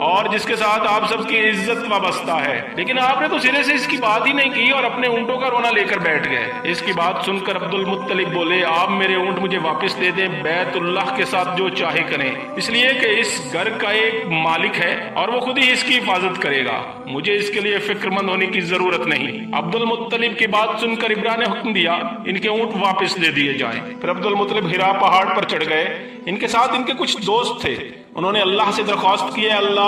اور جس کے ساتھ آپ سب کی عزت وابستہ ہے، لیکن آپ نے تو سرے سے اس کی بات ہی نہیں کی اور اپنے اونٹوں کا رونا لے کر بیٹھ گئے۔ اس کی بات سن کر عبد المطلب بولے، آپ میرے اونٹ مجھے واپس دے دیں، بیت اللہ کے ساتھ جو چاہے کریں، اس لیے کہ اس گھر کا ایک مالک ہے اور وہ خود ہی اس کی حفاظت کرے گا، مجھے اس کے لیے فکر مند ہونے کی ضرورت نہیں۔ عبد المطلب کی بات سن کر ابرا نے حکم دیا ان کے اونٹ واپس دے دیے جائیں۔ پھر عبد المطلب ہرا پہاڑ پر چڑھ گئے، ان کے ساتھ ان کے کچھ دوست تھے، انہوں نے اللہ سے درخواست کی، اللہ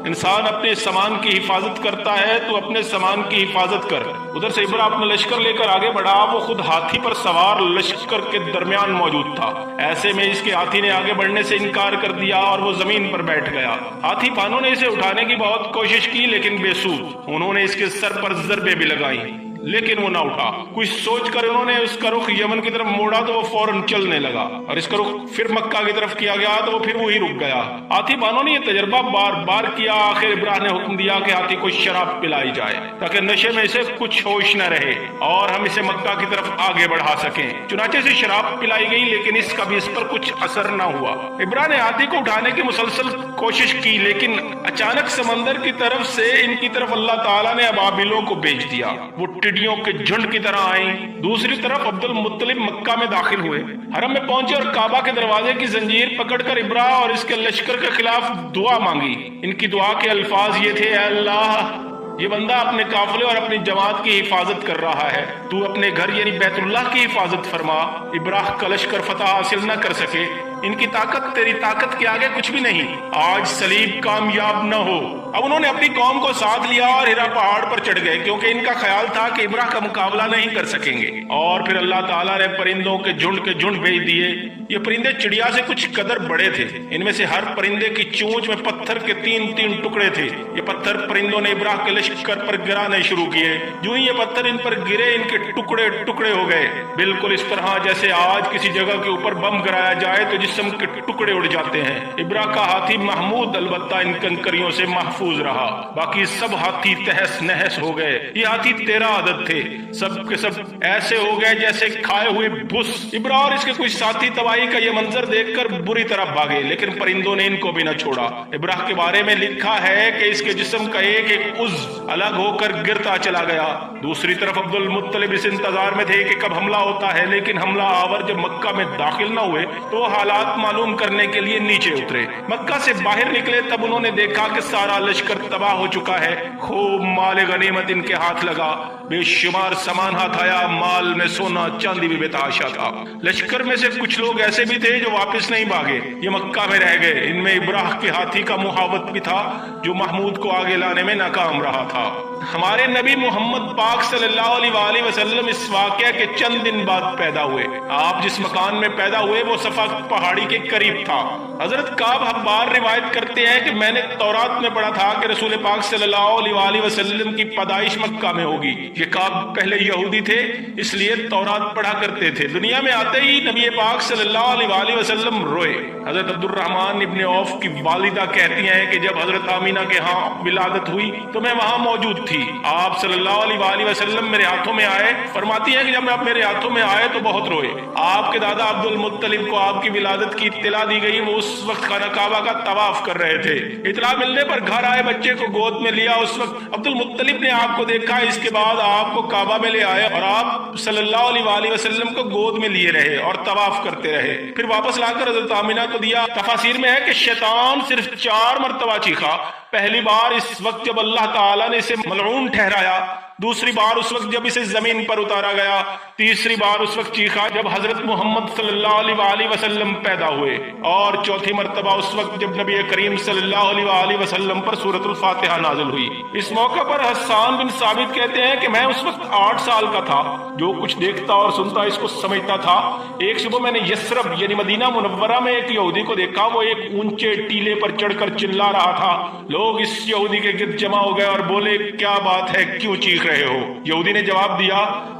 انسان اپنے سامان کی حفاظت کرتا ہے تو اپنے سامان کی حفاظت کر۔ ادھر سے ابرا اپنا لشکر لے کر آگے بڑھا، وہ خود ہاتھی پر سوار لشکر کے درمیان موجود تھا، ایسے میں اس کے ہاتھی نے آگے بڑھنے سے انکار کر دیا اور وہ زمین پر بیٹھ گیا۔ ہاتھی پانوں نے اسے اٹھانے کی بہت کوشش کی لیکن بے سود، انہوں نے اس کے سر پر ضربیں بھی لگائیں لیکن وہ نہ اٹھا۔ کچھ سوچ کر انہوں نے اس کا رخ یمن کی طرف موڑا تو وہ فوراً چلنے لگا، اور اس کا رخ پھر مکہ کی طرف کیا گیا تو وہ پھر وہی رک گیا۔ ہاتھی بانوں نے یہ تجربہ بار بار کیا، آخر ابراہ نے حکم دیا کہ ہاتھی کو شراب پلائی جائے تاکہ نشے میں اسے کچھ ہوش نہ رہے اور ہم اسے مکہ کی طرف آگے بڑھا سکیں۔ چنانچہ اسے شراب پلائی گئی لیکن اس کا بھی اس پر کچھ اثر نہ ہوا۔ ابراہ نے ہاتھی کو اٹھانے کی مسلسل کوشش کی لیکن اچانک سمندر کی طرف سے ان کی طرف اللہ تعالیٰ نے ابابیلوں کو بھیج دیا، وہ ٹڈیوں کے جھنڈ کی طرح آئیں۔ دوسری طرف عبد المطلب مکہ میں داخل ہوئے، حرم میں پہنچے اور کعبہ کے دروازے کی زنجیر پکڑ کر ابراہ اور اس کے لشکر کے خلاف دعا مانگی۔ ان کی دعا کے الفاظ یہ تھے، اے اللہ، یہ بندہ اپنے قافلے اور اپنی جماعت کی حفاظت کر رہا ہے، تو اپنے گھر یعنی بیت اللہ کی حفاظت فرما، ابراہ کا لشکر فتح حاصل نہ کر سکے، ان کی طاقت تیری طاقت کے آگے کچھ بھی نہیں، آج صلیب کامیاب نہ ہو۔ اب انہوں نے اپنی قوم کو ساتھ لیا اور ہرا پہاڑ پر چڑھ گئے کیونکہ ان کا خیال تھا کہ ابراہ کا مقابلہ نہیں کر سکیں گے۔ اور پھر اللہ تعالیٰ نے پرندوں کے جھنڈ بھیج دیے۔ یہ پرندے چڑیا سے کچھ قدر بڑے تھے، ان میں سے ہر پرندے کی چونچ میں پتھر کے 3 ٹکڑے تھے۔ یہ پتھر پرندوں نے ابراہ کے لشکر پر گرانے شروع کیے، جو ہی یہ پتھر ان پر گرے ان کے ٹکڑے ٹکڑے ہو گئے، بالکل اس طرح جیسے آج کسی جگہ کے اوپر بم گرایا جائے تو جسم کے ٹکڑے اڑ جاتے ہیں۔ ابراہ کا ہاتھی محمود البتہ ان کنکریوں سے محفوظ رہا، باقی سب ہاتھی تہس نہس ہو گئے۔ یہ ہاتھی 13 عدد تھے، سب کے سب ایسے ہو گئے جیسے کھائے ہوئے بھس۔ ابراہ اور اس کے کچھ ساتھی تباہی کا یہ منظر دیکھ کر بری طرح بھاگے، لیکن پرندوں نے ان کو بھی نہ چھوڑا۔ ابراہ کے بارے میں لکھا ہے کہ اس کے جسم کا ایک ایک عضو الگ ہو کر گرتا چلا گیا۔ دوسری طرف عبد المطلب اس انتظار میں تھے کہ کب حملہ ہوتا ہے، لیکن حملہ آور جب مکہ میں داخل نہ ہوئے تو حالات معلوم کرنے کے لیے نیچے اترے۔ مکہ سے باہر نکلے تب انہوں نے دیکھا کہ سارا لشکر تباہ ہو چکا ہے، خوب مال غنیمت ان کے ہاتھ لگا، بے شمار سامان ہاتھ آیا، مال میں سونا چاندی بھی بے تحاشا تھا۔ لشکر میں سے کچھ لوگ ایسے بھی تھے جو واپس نہیں بھاگے، یہ مکہ میں رہ گئے۔ ان میں ابراہ کے ہاتھی کا محاوت بھی تھا جو محمود کو آگے لانے میں ناکام رہا تھا۔ ہمارے نبی محمد پاک صلی اللہ علیہ وآلہ وسلم اس واقعہ کے چند دن بعد پیدا ہوئے۔ آپ جس مکان میں پیدا ہوئے وہ صفا پہاڑی کے قریب تھا۔ حضرت کعب حبار روایت کرتے ہیں کہ میں نے تورات میں پڑھا تھا کہ رسول پاک صلی اللہ علیہ وآلہ وسلم کی پیدائش مکہ میں ہوگی۔ یہ کعب پہلے یہودی تھے اس لیے تورات پڑھا کرتے تھے۔ دنیا میں آتے ہی نبی پاک صلی اللہ علیہ وآلہ وسلم روئے۔ حضرت عبد الرحمن ابن عوف کی والدہ کہتی ہیں کہ جب حضرت آمینہ کے ہاں ولادت ہوئی تو میں وہاں موجود تھی، آپ صلی اللہ علیہ وآلہ وسلم میرے ہاتھوں میں آئے۔ فرماتی ہیں کہ جب آپ میرے ہاتھوں میں آئے تو بہت روئے۔ آپ کے دادا عبد المطلب کو آپ کی ولادت کی اطلاع دی گئی، وہ اس وقت خانہ کعبہ کا طواف کر رہے تھے۔ اطلاع ملنے پر گھر آئے، بچے کو گود میں لیا۔ اس وقت عبد المطلب نے آپ کو دیکھا، اس کے بعد آپ کو کعبہ میں لے آئے اور آپ صلی اللہ علیہ وآلہ وسلم کو گود میں لیے رہے اور طواف کرتے رہے، پھر واپس لا کر حضرت آمینہ کو دیا۔ تفاسیر میں ہے کہ شیطان صرف 4 مرتبہ چیخا، پہلی بار اس وقت جب اللہ تعالیٰ نے اسے ملعون ٹھہرایا، دوسری بار اس وقت جب اسے زمین پر اتارا گیا، تیسری بار اس وقت چیخا جب حضرت محمد صلی اللہ علیہ وآلہ وسلم پیدا ہوئے، اور چوتھی مرتبہ اس وقت جب نبی کریم صلی اللہ علیہ وآلہ وسلم پر سورۃ الفاتحہ نازل ہوئی۔ اس موقع پر حسان بن ثابت کہتے ہیں کہ میں اس وقت 8 سال کا تھا، جو کچھ دیکھتا اور سنتا اس کو سمجھتا تھا۔ ایک صبح میں نے یثرب یعنی مدینہ منورہ میں ایک یہودی کو دیکھا، وہ ایک اونچے ٹیلے پر چڑھ کر چلا رہا تھا۔ لوگ اس یہودی کے گرد جمع ہو گئے اور بولے، کیا بات ہے، کیوں چیخ رہے ہو؟ یہودی نے جواب دیا،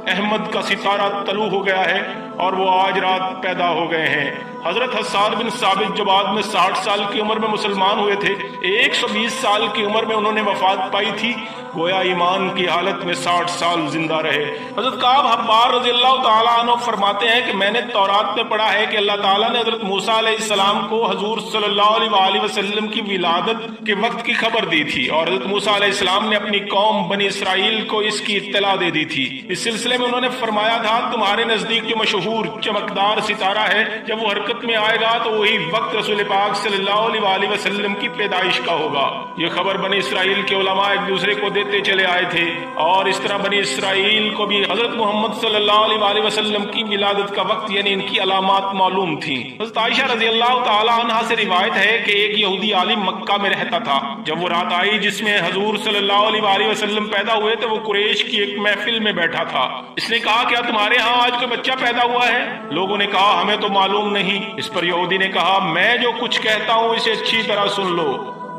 احمد کا ستارہ طلوع ہو گیا ہے اور وہ آج رات پیدا ہو گئے ہیں۔ حضرت حسان بن ثابت جو بعد میں 60 سال کی عمر میں مسلمان ہوئے تھے، 120 سال کی عمر میں انہوں نے وفات پائی تھی، گویا ایمان کی حالت میں 60 سال زندہ رہے۔ حضرت کعب حبار رضی اللہ تعالیٰ عنہ فرماتے ہیں کہ میں نے تورات میں پڑھا ہے کہ اللہ تعالیٰ نے حضرت موسیٰ علیہ السلام کو حضور صلی اللہ علیہ وآلہ وسلم کی ولادت کے وقت کی خبر دی تھی، اور حضرت موسیٰ علیہ السلام نے اپنی قوم بنی اسرائیل کو اس کی اطلاع دے دی تھی۔ اس سلسلے میں انہوں نے فرمایا تھا تمہارے نزدیک جو مشہور چمکدار ستارہ ہے، جب وہ حرکت میں آئے گا تو وہی وقت رسول پاک صلی اللہ علیہ وآلہ وسلم کی پیدائش کا ہوگا۔ یہ خبر بنی اسرائیل کے علماء ایک دوسرے کو دیتے چلے آئے تھے، اور اس طرح بنی اسرائیل کو بھی حضرت محمد صلی اللہ علیہ وآلہ وسلم کی ولادت کا وقت یعنی ان کی علامات معلوم تھیں۔ حضرت عائشہ رضی اللہ تعالی عنہا سے روایت ہے کہ ایک یہودی عالم مکہ میں رہتا تھا۔ جب وہ رات آئی جس میں حضور صلی اللہ علیہ وآلہ وسلم پیدا ہوئے تو وہ قریش کی ایک محفل میں بیٹھا تھا۔ اس نے کہا کیا تمہارے ہاں آج کوئی بچہ پیدا ہوا ہے؟ لوگوں نے کہا ہمیں تو معلوم نہیں۔ اس پر یہودی نے کہا میں جو کچھ کہتا ہوں اسے اچھی طرح سن لو،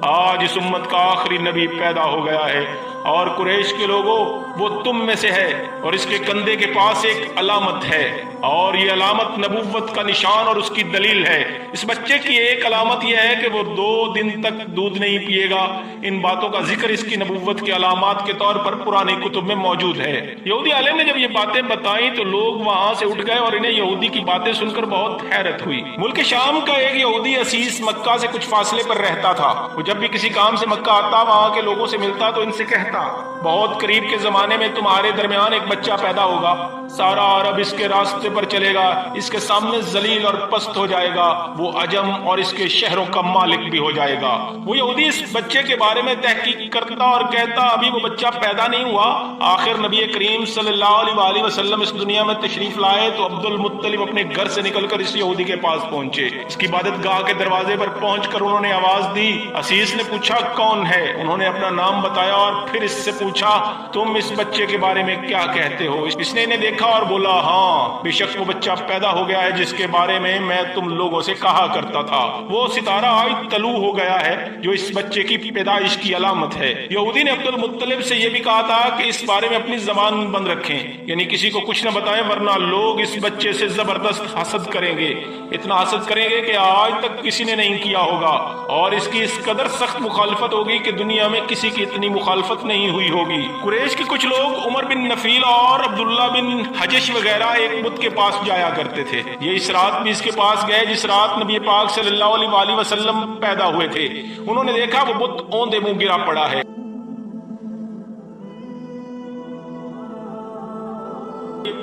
آج اس امت کا آخری نبی پیدا ہو گیا ہے، اور قریش کے لوگوں وہ تم میں سے ہے، اور اس کے کندھے کے پاس ایک علامت ہے، اور یہ علامت نبوت کا نشان اور اس کی دلیل ہے۔ اس بچے کی ایک علامت یہ ہے کہ وہ 2 دن تک دودھ نہیں پیے گا۔ ان باتوں کا ذکر اس کی نبوت کی علامات کے طور پر پرانی کتب میں موجود ہے۔ یہودی عالم نے جب یہ باتیں بتائیں تو لوگ وہاں سے اٹھ گئے، اور انہیں یہودی کی باتیں سن کر بہت حیرت ہوئی۔ ملک شام کا ایک یہودی عسیس مکہ سے کچھ فاصلے پر رہتا تھا۔ وہ جب بھی کسی کام سے مکہ آتا، وہاں کے لوگوں سے ملتا تو ان سے کہتا بہت قریب کے زمانے میں تمہارے درمیان ایک بچہ پیدا ہوگا، سارا عرب اس کے راستے پر چلے گا، اس کے سامنے ذلیل اور پست ہو جائے گا، وہ عجم اور اس کے شہروں کا مالک بھی ہو جائے گا۔ وہ یہودی اس بچے کے بارے میں تحقیق کرتا اور کہتا ابھی وہ بچہ پیدا نہیں ہوا۔ آخر نبی کریم صلی اللہ علیہ وآلہ وسلم اس دنیا میں تشریف لائے تو عبد المطلب اپنے گھر سے نکل کر اس یہودی کے پاس پہنچے۔ اس کی عبادت گاہ کے دروازے پر پہنچ کر انہوں نے آواز دی۔ عسیس نے پوچھا کون ہے؟ انہوں نے اپنا نام بتایا اور پھر اس سے پوچھا تم اس بچے کے بارے میں کیا کہتے ہو؟ اس نے انہیں دیکھا اور بولا ہاں بے شک وہ بچہ پیدا ہو گیا ہے جس کے بارے میں تم لوگوں سے کہا کرتا تھا۔ وہ ستارہ آج طلوع ہو گیا ہے جو اس بچے کی پیدائش کی علامت ہے۔ یہودی نے عبد المطلب سے یہ بھی کہا تھا کہ اس بارے میں اپنی زبان بند رکھیں، یعنی کسی کو کچھ نہ بتائیں ورنہ لوگ اس بچے سے زبردست حسد کریں گے، اتنا حسد کریں گے کہ آج تک کسی نے نہیں کیا ہوگا، اور اس کی اس قدر سخت مخالفت ہوگی کہ دنیا میں کسی کی اتنی مخالفت نہیں ہوئی ہوگی۔ قریش کے کچھ لوگ عمر بن نفیل اور عبداللہ بن حجش وغیرہ ایک بت کے پاس جایا کرتے تھے۔ یہ اس رات بھی اس کے پاس گئے جس رات نبی پاک صلی اللہ علیہ وآلہ وسلم پیدا ہوئے تھے۔ انہوں نے دیکھا وہ بت اوندے منہ گرا پڑا ہے۔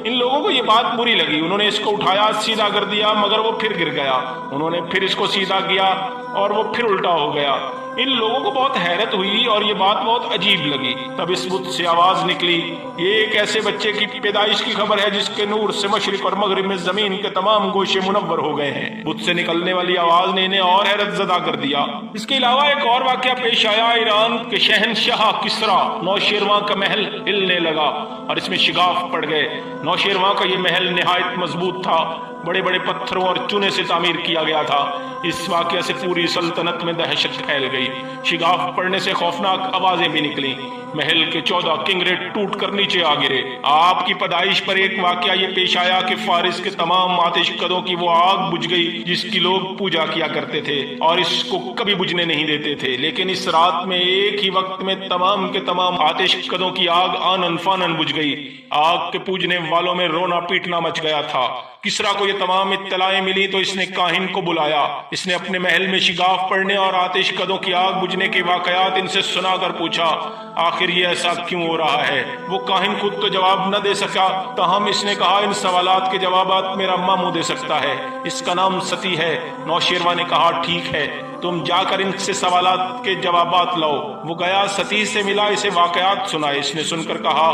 ان لوگوں کو یہ بات بری لگی، انہوں نے اس کو اٹھایا سیدھا کر دیا، مگر وہ پھر گر گیا۔ انہوں نے پھر اس کو سیدھا کیا اور وہ پھر الٹا ہو گیا۔ ان لوگوں کو بہت حیرت ہوئی اور یہ بات بہت عجیب لگی۔ تب اس بت سے آواز نکلی، یہ ایک ایسے بچے کی پیدائش کی خبر ہے جس کے نور سے مشرق اور مغرب میں زمین کے تمام گوشے منور ہو گئے ہیں۔ بت سے نکلنے والی آواز نے انہیں اور حیرت زدہ کر دیا۔ اس کے علاوہ ایک اور واقعہ پیش آیا۔ ایران کے شہنشاہ کسریٰ نوشیروان کا محل ہلنے لگا اور اس میں شگاف پڑ گئے۔ نوشیروان کا یہ محل نہایت مضبوط تھا، بڑے بڑے پتھروں اور چونے سے تعمیر کیا گیا تھا۔ اس واقعہ سے پوری سلطنت میں دہشت پھیل گئی، شگاف پڑنے سے خوفناک آوازیں بھی نکلیں، محل کے 14 کنگرے ٹوٹ کر نیچے آ گرے۔ آپ کی پیدائش پر ایک واقعہ یہ پیش آیا کہ فارس کے تمام آتش کدوں کی وہ آگ بجھ گئی جس کی لوگ پوجا کیا کرتے تھے اور اس کو کبھی بجھنے نہیں دیتے تھے، لیکن اس رات میں ایک ہی وقت میں تمام کے تمام آتش کدوں کی آگ آنن فانن بجھ گئی۔ آگ کے پوجنے والوں میں رونا پیٹنا مچ گیا تھا۔ کسریٰ کو یہ تمام اطلاعیں ملی تو اس نے کاہن کو بلایا۔ اس نے اپنے محل میں شگاف پڑنے اور آتش کدوں کی آگ بجھنے کے واقعات ان سے سنا کر پوچھا آخر یہ ایسا کیوں ہو رہا ہے؟ وہ کاہن خود تو جواب نہ دے سکا، تاہم اس نے کہا ان سوالات کے جوابات میرا ماموں دے سکتا ہے، اس کا نام ستی ہے۔ نوشیروان نے کہا ٹھیک ہے، تم جا کر ان سے سوالات کے جوابات لاؤ۔ وہ گیا، ستی سے ملا، اسے واقعات سنائے۔ اس نے سن کر کہا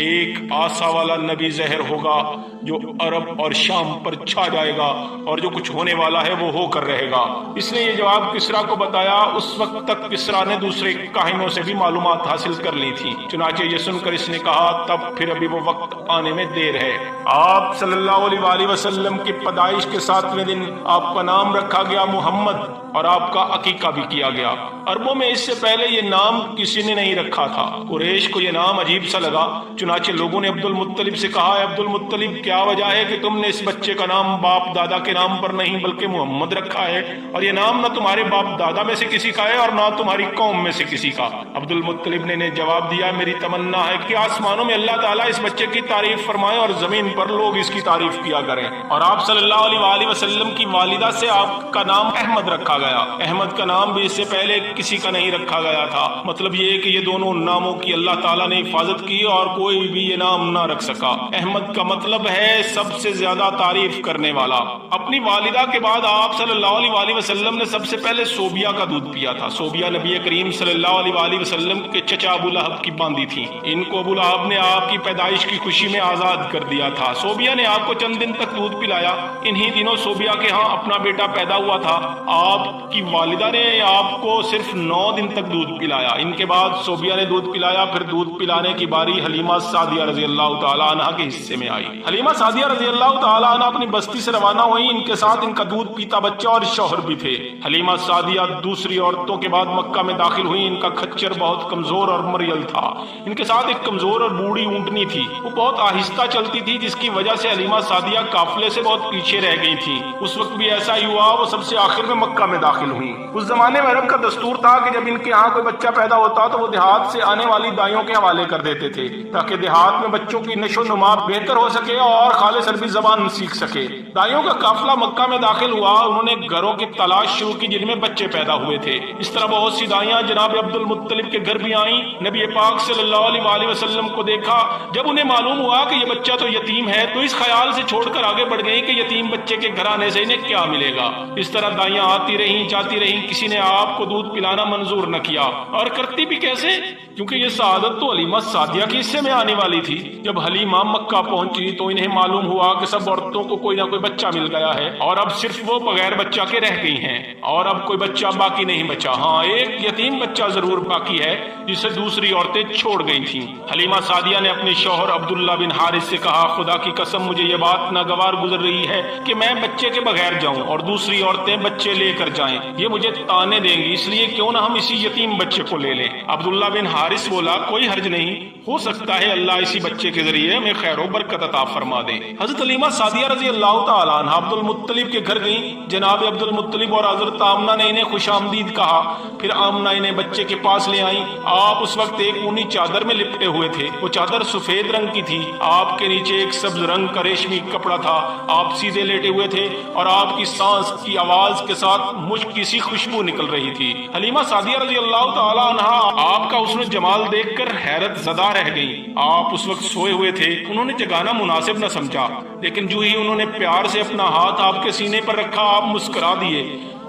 ایک آسا والا نبی ظاہر ہوگا جو عرب اور شام پر چھا جائے گا اور جو کچھ ہونے والا ہے وہ ہو کر رہے گا۔ اس نے یہ جواب کسریٰ کو بتایا۔ اس وقت تک کسریٰ نے دوسرے کاہنوں سے بھی معلومات حاصل کر لی تھی، چنانچہ یہ سن کر اس نے کہا تب پھر ابھی وہ وقت آنے میں دیر ہے۔ آپ صلی اللہ علیہ وآلہ وسلم کی پیدائش کے 7ویں دن آپ کا نام رکھا گیا محمد اور آپ کا عقیقہ بھی کیا گیا۔ عربوں میں اس سے پہلے یہ نام کسی نے نہیں رکھا تھا۔ قریش کو یہ نام عجیب سا لگا، چنانچہ لوگوں نے عبد المطلب سے کہا، عبد المطلب کیا وجہ ہے کہ تم نے اس بچے کا نام باپ دادا کے نام پر نہیں بلکہ محمد رکھا ہے، اور یہ نام نہ تمہارے باپ دادا میں سے کسی کا ہے اور نہ تمہاری قوم میں سے کسی کا؟ عبد المطلب نے جواب دیا، میری تمنا ہے کہ آسمانوں میں اللہ تعالیٰ اس بچے کی تعریف فرمائے اور زمین پر لوگ اس کی تعریف کیا کریں۔ اور آپ صلی اللہ علیہ وآلہ وسلم کی والدہ سے آپ کا نام احمد رکھا گیا۔ احمد کا نام بھی اس سے پہلے کسی کا نہیں رکھا گیا تھا۔ مطلب یہ کہ یہ دونوں ناموں کی اللہ تعالیٰ نے حفاظت کی اور کوئی بھی یہ نام نہ رکھ سکا۔ احمد کا مطلب ہے سب سے زیادہ تعریف کرنے والا۔ اپنی والدہ کے بعد آپ صلی اللہ علیہ وآلہ وسلم نے سب سے پہلے صوبیہ کا دودھ پیا تھا۔ صوبیہ نبی کریم صلی اللہ علیہ وآلہ وسلم کے چچا ابو لہب کی باندھی تھی۔ ان کو ابو لہب نے آپ کی پیدائش کی خوشی میں آزاد کر دیا تھا۔ صوبیہ نے آپ کو چند دن تک دودھ پلایا۔ انہی دنوں صوبیہ کے ہاں اپنا بیٹا پیدا ہوا تھا۔ آپ کی والدہ نے آپ کو صرف 9 دن تک دودھ پلایا۔ ان کے بعد صوبیہ نے دودھ پلایا، پھر دودھ پلانے کی باری حلیمہ سعدیہ رضی اللہ تعالی عنہ کے حصے میں آئی۔ حلیمہ سعدیہ رضی اللہ تعالی عنہ اپنی بستی سے روانہ ہوئی۔ ان کے ساتھ ان کا دودھ پیتا بچہ اور شوہر بھی تھے۔ حلیمہ سعدیہ دوسری عورتوں کے بعد مکہ میں داخل ہوئی۔ ان کا خچر بہت کمزور اور مریل تھا۔ ان کے ساتھ ایک کمزور اور بوڑھی اونٹنی تھی، وہ بہت آہستہ چلتی تھی، جس کی وجہ سے حلیمہ سعدیہ قافلے سے بہت پیچھے رہ گئی تھی۔ اس وقت بھی ایسا ہی ہوا، وہ سب سے آخر میں مکہ میں داخل ہوئی۔ اس زمانے میں عرب کا دستور تھا کہ جب ان کے ہاں کوئی بچہ پیدا ہوتا تو وہ دیہات سے آنے والی دائیوں کے حوالے کر دیتے تھے تاکہ دیہات میں بچوں کی نشو و نما بہتر ہو سکے اور خالص عربی زبان سیکھ سکے۔ دائیوں کا قافلہ مکہ میں داخل ہوا۔ انہوں نے گھروں کی تلاش شروع کی جن میں بچے پیدا ہوئے تھے۔ اس طرح بہت سی دائیاں جناب عبد المطلب کے گھر بھی آئیں۔ نبی پاک صلی اللہ علیہ وآلہ وسلم کو دیکھا۔ جب انہیں معلوم ہوا کہ یہ بچہ تو یتیم ہے تو اس خیال سے چھوڑ کر آگے بڑھ گئی کہ یتیم بچے کے گھر آنے سے انہیں کیا ملے گا۔ اس طرح دائیاں آتی رہیں جاتی رہیں، کسی نے آپ کو دودھ پلانا منظور نہ کیا، اور کرتی بھی کیسے، کیونکہ یہ سعادت تو حلیمہ سعدیہ کے حصے میں آنے والی تھی۔ جب حلیمہ مکہ پہنچی تو انہیں معلوم ہوا کہ سب عورتوں کو کوئی نہ کوئی بچہ مل گیا ہے اور اب صرف وہ بغیر بچہ کے رہ گئی ہیں، اور اب کوئی بچہ باقی نہیں بچا۔ ہاں، ایک یتیم بچہ ضرور باقی ہے جسے دوسری عورتیں چھوڑ گئی تھیں۔ حلیمہ سعدیہ نے اپنے شوہر عبداللہ بن حارث سے کہا، خدا کی قسم مجھے یہ بات ناگوار گزر رہی ہے کہ میں بچے کے بغیر جاؤں اور دوسری عورتیں بچے لے کر جائیں، یہ مجھے تانے دیں گی، اس لیے کیوں نہ ہم اسی یتیم بچے کو لے لیں۔ عبداللہ بن حارث بولا، کوئی حرج نہیں، ہو سکتا ہے اللہ اسی بچے کے ذریعے ہمیں خیر و برکت عطا فرما دے۔ حضرت حلیمہ سعدیہ رضی اللہ تعالی عنہ عبد المطلب کے گھر گئیں۔ جناب عبد المطلب اور حضرت آمنہ نے انہیں خوش آمدید کہا۔ پھر آمنہ انہیں بچے کے پاس لے آئیں۔ آپ اس وقت ایک اونی چادر میں لپٹے ہوئے تھے۔ وہ چادر سفید رنگ کی تھی۔ آپ کے نیچے ایک سبز رنگ کا ریشمی کپڑا تھا۔ آپ سیدھے لیٹے ہوئے تھے اور آپ کی سانس کی آواز کے ساتھ مشک کی سی خوشبو نکل رہی تھی۔ حلیمہ سعدیہ رضی اللہ تعالی عنہ آپ کا حسن و جمال دیکھ کر حیرت زدہ رہ گئیں۔ آپ اس وقت سوئے ہوئے تھے۔ انہوں نے جگانا مناسب نہ سمجھا، لیکن جو ہی انہوں نے پیار سے اپنا ہاتھ آپ کے سینے پر رکھا، آپ مسکرا دیے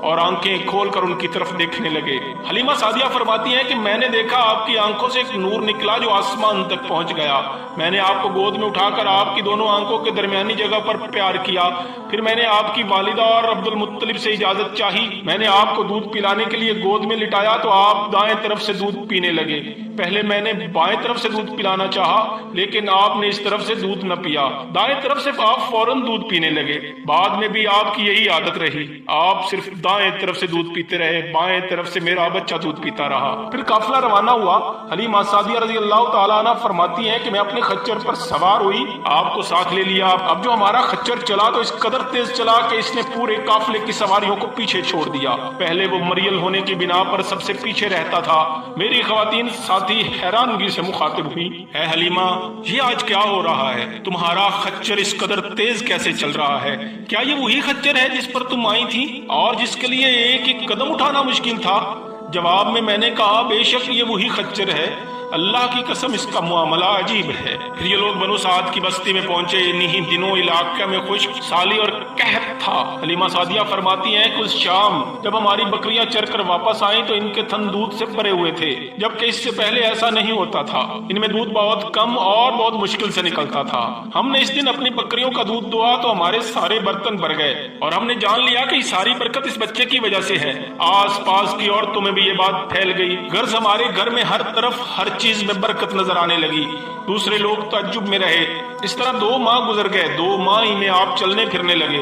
اور آنکھیں کھول کر ان کی طرف دیکھنے لگے۔ حلیمہ سعدیہ فرماتی ہیں کہ میں نے دیکھا آپ کی آنکھوں سے ایک نور نکلا جو آسمان تک پہنچ گیا۔ میں نے آپ کو گود میں اٹھا کر آپ کی دونوں آنکھوں کے درمیانی جگہ پر پیار کیا۔ پھر میں نے آپ کی والدہ اور عبد المطلب سے اجازت چاہی۔ میں نے آپ کو دودھ پلانے کے لیے گود میں لٹایا تو آپ دائیں طرف سے دودھ پینے لگے۔ پہلے میں نے بائیں طرف سے دودھ پلانا چاہا، لیکن آپ نے اس طرف سے دودھ نہ پیا۔ دائیں طرف سے آپ فوراً دودھ پینے لگے۔ بعد میں بھی آپ کی یہی عادت رہی، آپ صرف دائیں طرف سے دودھ پیتے رہے، بائیں طرف سے میرا بچہ دودھ پیتا رہا۔ پھر قافلہ روانہ ہوا۔ حلیمہ سعدیہ رضی اللہ تعالیٰ عنہ فرماتی ہیں کہ میں اپنے خچر پر سوار ہوئی، آپ کو ساتھ لے لیا۔ اب جو ہمارا خچر چلا تو اس قدر تیز چلا کہ اس نے پورے قافلے کی سواریوں کو پیچھے چھوڑ دیا۔ پہلے وہ مریل ہونے کی بنا پر سب سے پیچھے رہتا تھا۔ میری خواتین ساتھی حیرانگی سے مخاطب ہوئی، اے حلیمہ، یہ آج کیا ہو رہا ہے؟ تمہارا خچر اس قدر تیز کیسے چل رہا ہے؟ کیا یہ وہی خچر ہے جس پر تم آئی تھی اور جس کے لیے ایک ایک قدم اٹھانا مشکل تھا؟ جواب میں نے کہا، بے شک یہ وہی خچر ہے، اللہ کی قسم اس کا معاملہ عجیب ہے۔ پھر یہ لوگ بنو سعد کی بستی میں پہنچے۔ انہی دنوں علاقے میں خشک سالی اور قحط تھا۔ حلیمہ سعدیہ فرماتی ہیں کہ اس شام جب ہماری بکریاں چر کر واپس آئیں تو ان کے تھن دودھ سے بھرے ہوئے تھے، جبکہ اس سے پہلے ایسا نہیں ہوتا تھا۔ ان میں دودھ بہت کم اور بہت مشکل سے نکلتا تھا۔ ہم نے اس دن اپنی بکریوں کا دودھ دھوا تو ہمارے سارے برتن بھر گئے اور ہم نے جان لیا کہ یہ ساری برکت اس بچے کی وجہ سے ہے۔ آس پاس کی عورتوں میں بھی یہ بات پھیل گئی، غرض ہمارے گھر میں ہر طرف ہر چیز میں برکت نظر آنے لگی۔ دوسرے لوگ تعجب میں رہے۔ اس طرح 2 ماہ گزر گئے۔ 2 ماہ ہی میں آپ چلنے پھرنے لگے۔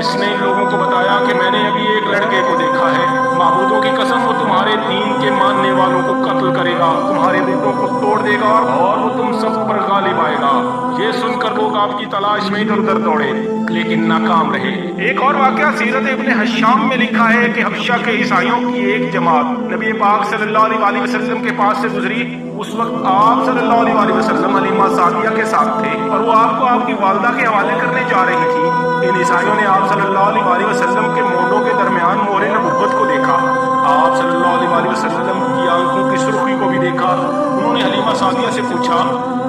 اس نے ان لوگوں کو بتایا کہ میں نے ابھی ایک لڑکے کو دیکھا ہے، معبودوں کی قسم وہ تمہارے دین کے ماننے والوں کو قتل کرے گا، تمہارے بتوں کو توڑ دے گا اور وہ تم سب پر غالب آئے گا۔ یہ سن کر لوگ آپ کی تلاش میں ادھر ادھر دوڑے لیکن ناکام رہے۔ ایک اور واقعہ سیرت ابن حشام میں لکھا ہے کہ حبشہ کے عیسائیوں کی ایک جماعت نبی پاک صلی اللہ علیہ وسلم کے پاس سے گزری۔ اس وقت آپ صلی اللہ علیہ وسلم حلیمہ سعدیہ کے ساتھ تھے اور وہ آپ کو آپ کی والدہ کے حوالے کرنے جا رہی تھی۔ ان عیسائیوں نے آپ صلی اللہ علیہ وسلم کے مونڈوں کے درمیان مہر نبوت کو دیکھا۔ آپ صلی اللہ علیہ وسلم کی آنکھوں کی سرخی کو بھی دیکھا۔ انہوں نے حلیمہ سعدیہ سے پوچھا،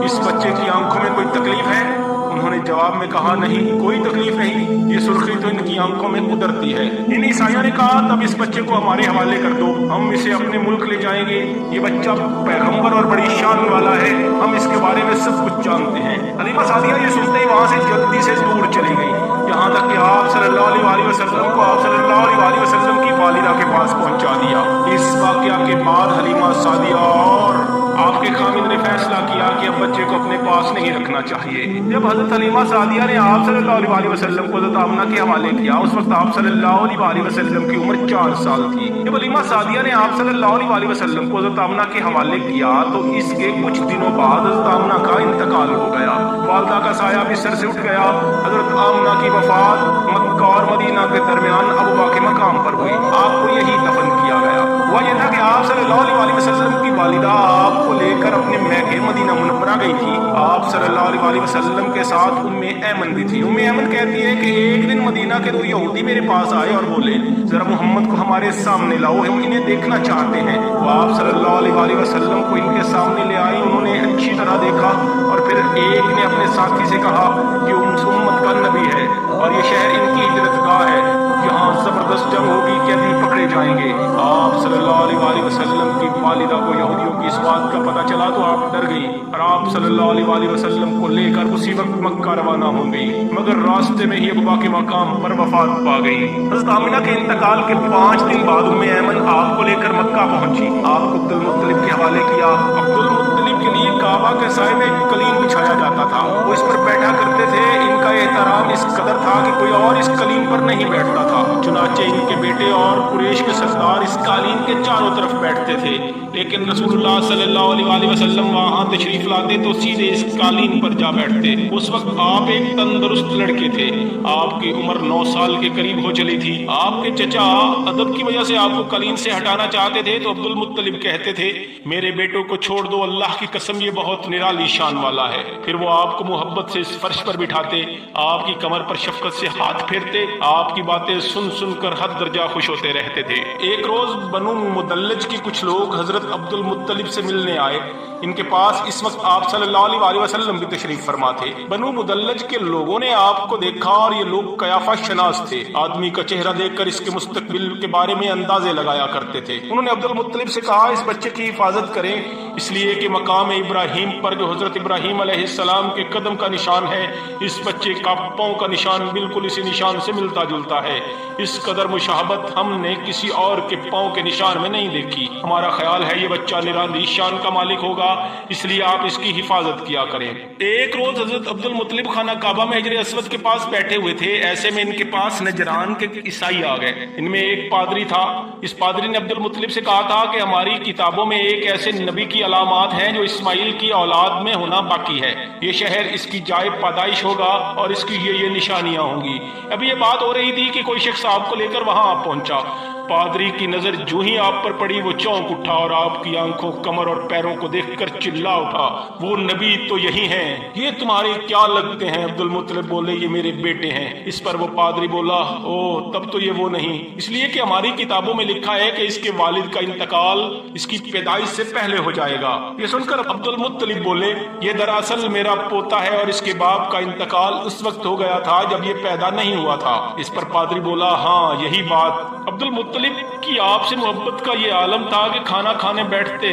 اس بچے کی آنکھوں میں کوئی تکلیف ہے؟ انہوں نے جواب میں کہا، نہیں، کوئی تکلیف نہیں، یہ سرخی تو ان کی آنکھوں میں قدرتی ہے۔ ان عیسائیوں نے کہا، تب اس بچے کو ہمارے حوالے کر دو، ہم اسے اپنے ملک لے جائیں گے، یہ بچہ پیغمبر اور بڑی شان والا ہے، ہم اس کے بارے میں سب کچھ جانتے ہیں۔ حلیمہ سعدیہ یہ سنتے ہی وہاں سے جلدی سے دور چلی گئی، یہاں تک کہ آپ صلی اللہ علیہ وسلم کو آپ صلی اللہ علیہ وسلم کی والدہ کے پاس پہنچا دیا۔ اس واقعہ کے بعد حلیمہ سعدیہ اور آپ کے خامد نے فیصلہ کیا کہ اب بچے کو اپنے پاس نہیں رکھنا چاہیے۔ جب حضرت حلیمہ سعدیہ نے آپ صلی اللہ علیہ وسلم کو حضرت آمنہ کے حوالے کیا، اس وقت آپ صلی اللہ علیہ وسلم کی عمر 4 سال تھی۔ جب حلیمہ سعدیہ نے آپ صلی اللہ علیہ وسلم کو حضرت آمنہ کے حوالے کیا تو اس کے کچھ دنوں بعد حضرت آمنہ کا انتقال ہو گیا۔ والدہ کا سایہ بھی سر سے اٹھ گیا۔ حضرت آمنہ کی وفات مکہ اور مدینہ کے درمیان ابوا کے مقام پر ہوئی، آپ کو یہی دفن کیا گیا۔ وہ یہ تھا کہ آپ صلی اللہ علیہ وسلم کی والدہ آپ کو لے کر اپنے میکے مدینہ منورہ گئی تھی۔ آپ صلی اللہ علیہ وسلم کے ساتھ ام ایمن بھی تھی۔ ام ایمن کہتی ہے کہ ایک دن مدینہ کے 2 یہودی میرے پاس آئے اور بولے، ذرا محمد کو ہمارے سامنے لاؤ، ہم انہیں دیکھنا چاہتے ہیں۔ وہ آپ صلی اللہ علیہ وسلم کو ان کے سامنے لے آئی، انہوں نے اچھی طرح دیکھا اور پھر ایک نے اپنے ساتھی سے کہا کہ امت کا نبی ہے اور یہ شہر ان کی ہجرت گاہ ہے، یہاں زبردست جنگ ہوگی، قیدی پکڑے جائیں گے۔ آپ صلی اللہ علیہ وسلم کی والدہ کو یہودیوں کی اس بات کا پتہ چلا تو آپ ڈر گئی اور آپ صلی اللہ علیہ وسلم کو لے کر اسی وقت مکہ روانہ ہو گئی، مگر راستے میں ہی ابوا کے مقام پر وفات پا گئی۔ حضرت آمنہ کے انتقال کے 5 دن بعد ام ایمن آپ کو لے کر مکہ پہنچی۔ آپ کو عبد المطلب کے حوالے کیا۔ عبد المطلب کے لیے کعبہ کے سائے میں قلیم بچھایا جاتا تھا، وہ اس پر بیٹھا کرتے تھے۔ ان کا احترام اس قدر تھا کہ کوئی اور اس قلیم پر نہیں بیٹھتا تھا، چنانچہ ان کے بیٹے اور قریش کے سردار اس قالین کے چاروں طرف بیٹھتے تھے، لیکن رسول اللہ صلی اللہ علیہ وسلم وہاں تشریف لاتے تو سیدھے اس قالین پر جا بیٹھتے۔ اس وقت آپ ایک تندرست لڑکے تھے، آپ کی عمر 9 سال کے قریب ہو چلی تھی۔ آپ کے چچا ادب کی وجہ سے آپ کو قالین سے ہٹانا چاہتے تھے تو عبد المطلب کہتے تھے، میرے بیٹوں کو چھوڑ دو، اللہ کی قسم یہ بہت نرالی شان والا ہے۔ پھر وہ آپ کو محبت سے اس فرش پر بٹھاتے، آپ کی کمر پر شفقت سے ہاتھ پھیرتے، آپ کی باتیں سن سن کر حد درجہ خوش ہوتے رہتے تھے۔ ایک روز بنو مدلج کے کچھ لوگ حضرت عبد المطلب سے ملنے آئے۔ ان کے پاس اس وقت آپ صلی اللہ علیہ وسلم بھی تشریف فرما تھے۔ بنو مدلج کے لوگوں نے آپ کو دیکھا اور یہ لوگ قیافہ شناس تھے، آدمی کا چہرہ دیکھ کر اس کے مستقبل کے بارے میں اندازے لگایا کرتے تھے۔ انہوں نے عبد المطلب سے کہا، اس بچے کی حفاظت کریں، اس لیے کہ مقام ابراہیم پر جو حضرت ابراہیم علیہ السلام کے قدم کا نشان ہے، اس بچے کا پاؤں کا نشان بالکل اسی نشان سے ملتا جلتا ہے۔ اس قدر مشابہت ہم نے کسی اور کے پاؤں کے نشان میں نہیں دیکھی۔ ہمارا خیال ہے یہ بچہ نرالی شان کا مالک ہوگا، اس لیے آپ اس کی حفاظت کیا کریں۔ ایک روز حضرت عبد المطلب خانہ کعبہ میں حجر اسود کے پاس بیٹھے ہوئے تھے، ایسے میں ان کے پاس نجران کے عیسائی آ گئے۔ ان میں ایک پادری تھا۔ اس پادری نے عبد المطلب سے کہا تھا کہ ہماری کتابوں میں ایک ایسے نبی کی علامات ہیں جو اسماعیل کی اولاد میں ہونا باقی ہے، یہ شہر اس کی جائے پیدائش ہوگا اور اس کی یہ نشانیاں ہوں گی۔ ابھی یہ بات ہو رہی تھی کہ کوئی شخص آپ کو لے کر وہاں آپ پہنچا۔ پادری کی نظر جو ہی آپ پر پڑی وہ چونک اٹھا اور آپ کی آنکھوں، کمر اور پیروں کو دیکھ کر چلا اٹھا، وہ نبی تو یہی ہیں، یہ تمہارے کیا لگتے ہیں؟ عبد المطلب بولے، یہ میرے بیٹے ہیں۔ اس پر وہ پادری بولا، او تب تو یہ وہ نہیں، اس لیے کہ ہماری کتابوں میں لکھا ہے کہ اس کے والد کا انتقال اس کی پیدائش سے پہلے ہو جائے گا۔ یہ سن کر عبد المطلب بولے، یہ دراصل میرا پوتا ہے اور اس کے باپ کا انتقال اس وقت ہو گیا تھا جب یہ پیدا نہیں ہوا تھا۔ اس پر پادری بولا، ہاں یہی بات۔ عبد المطلب کی آپ سے محبت کا یہ عالم تھا کہ کھانا کھانے بیٹھتے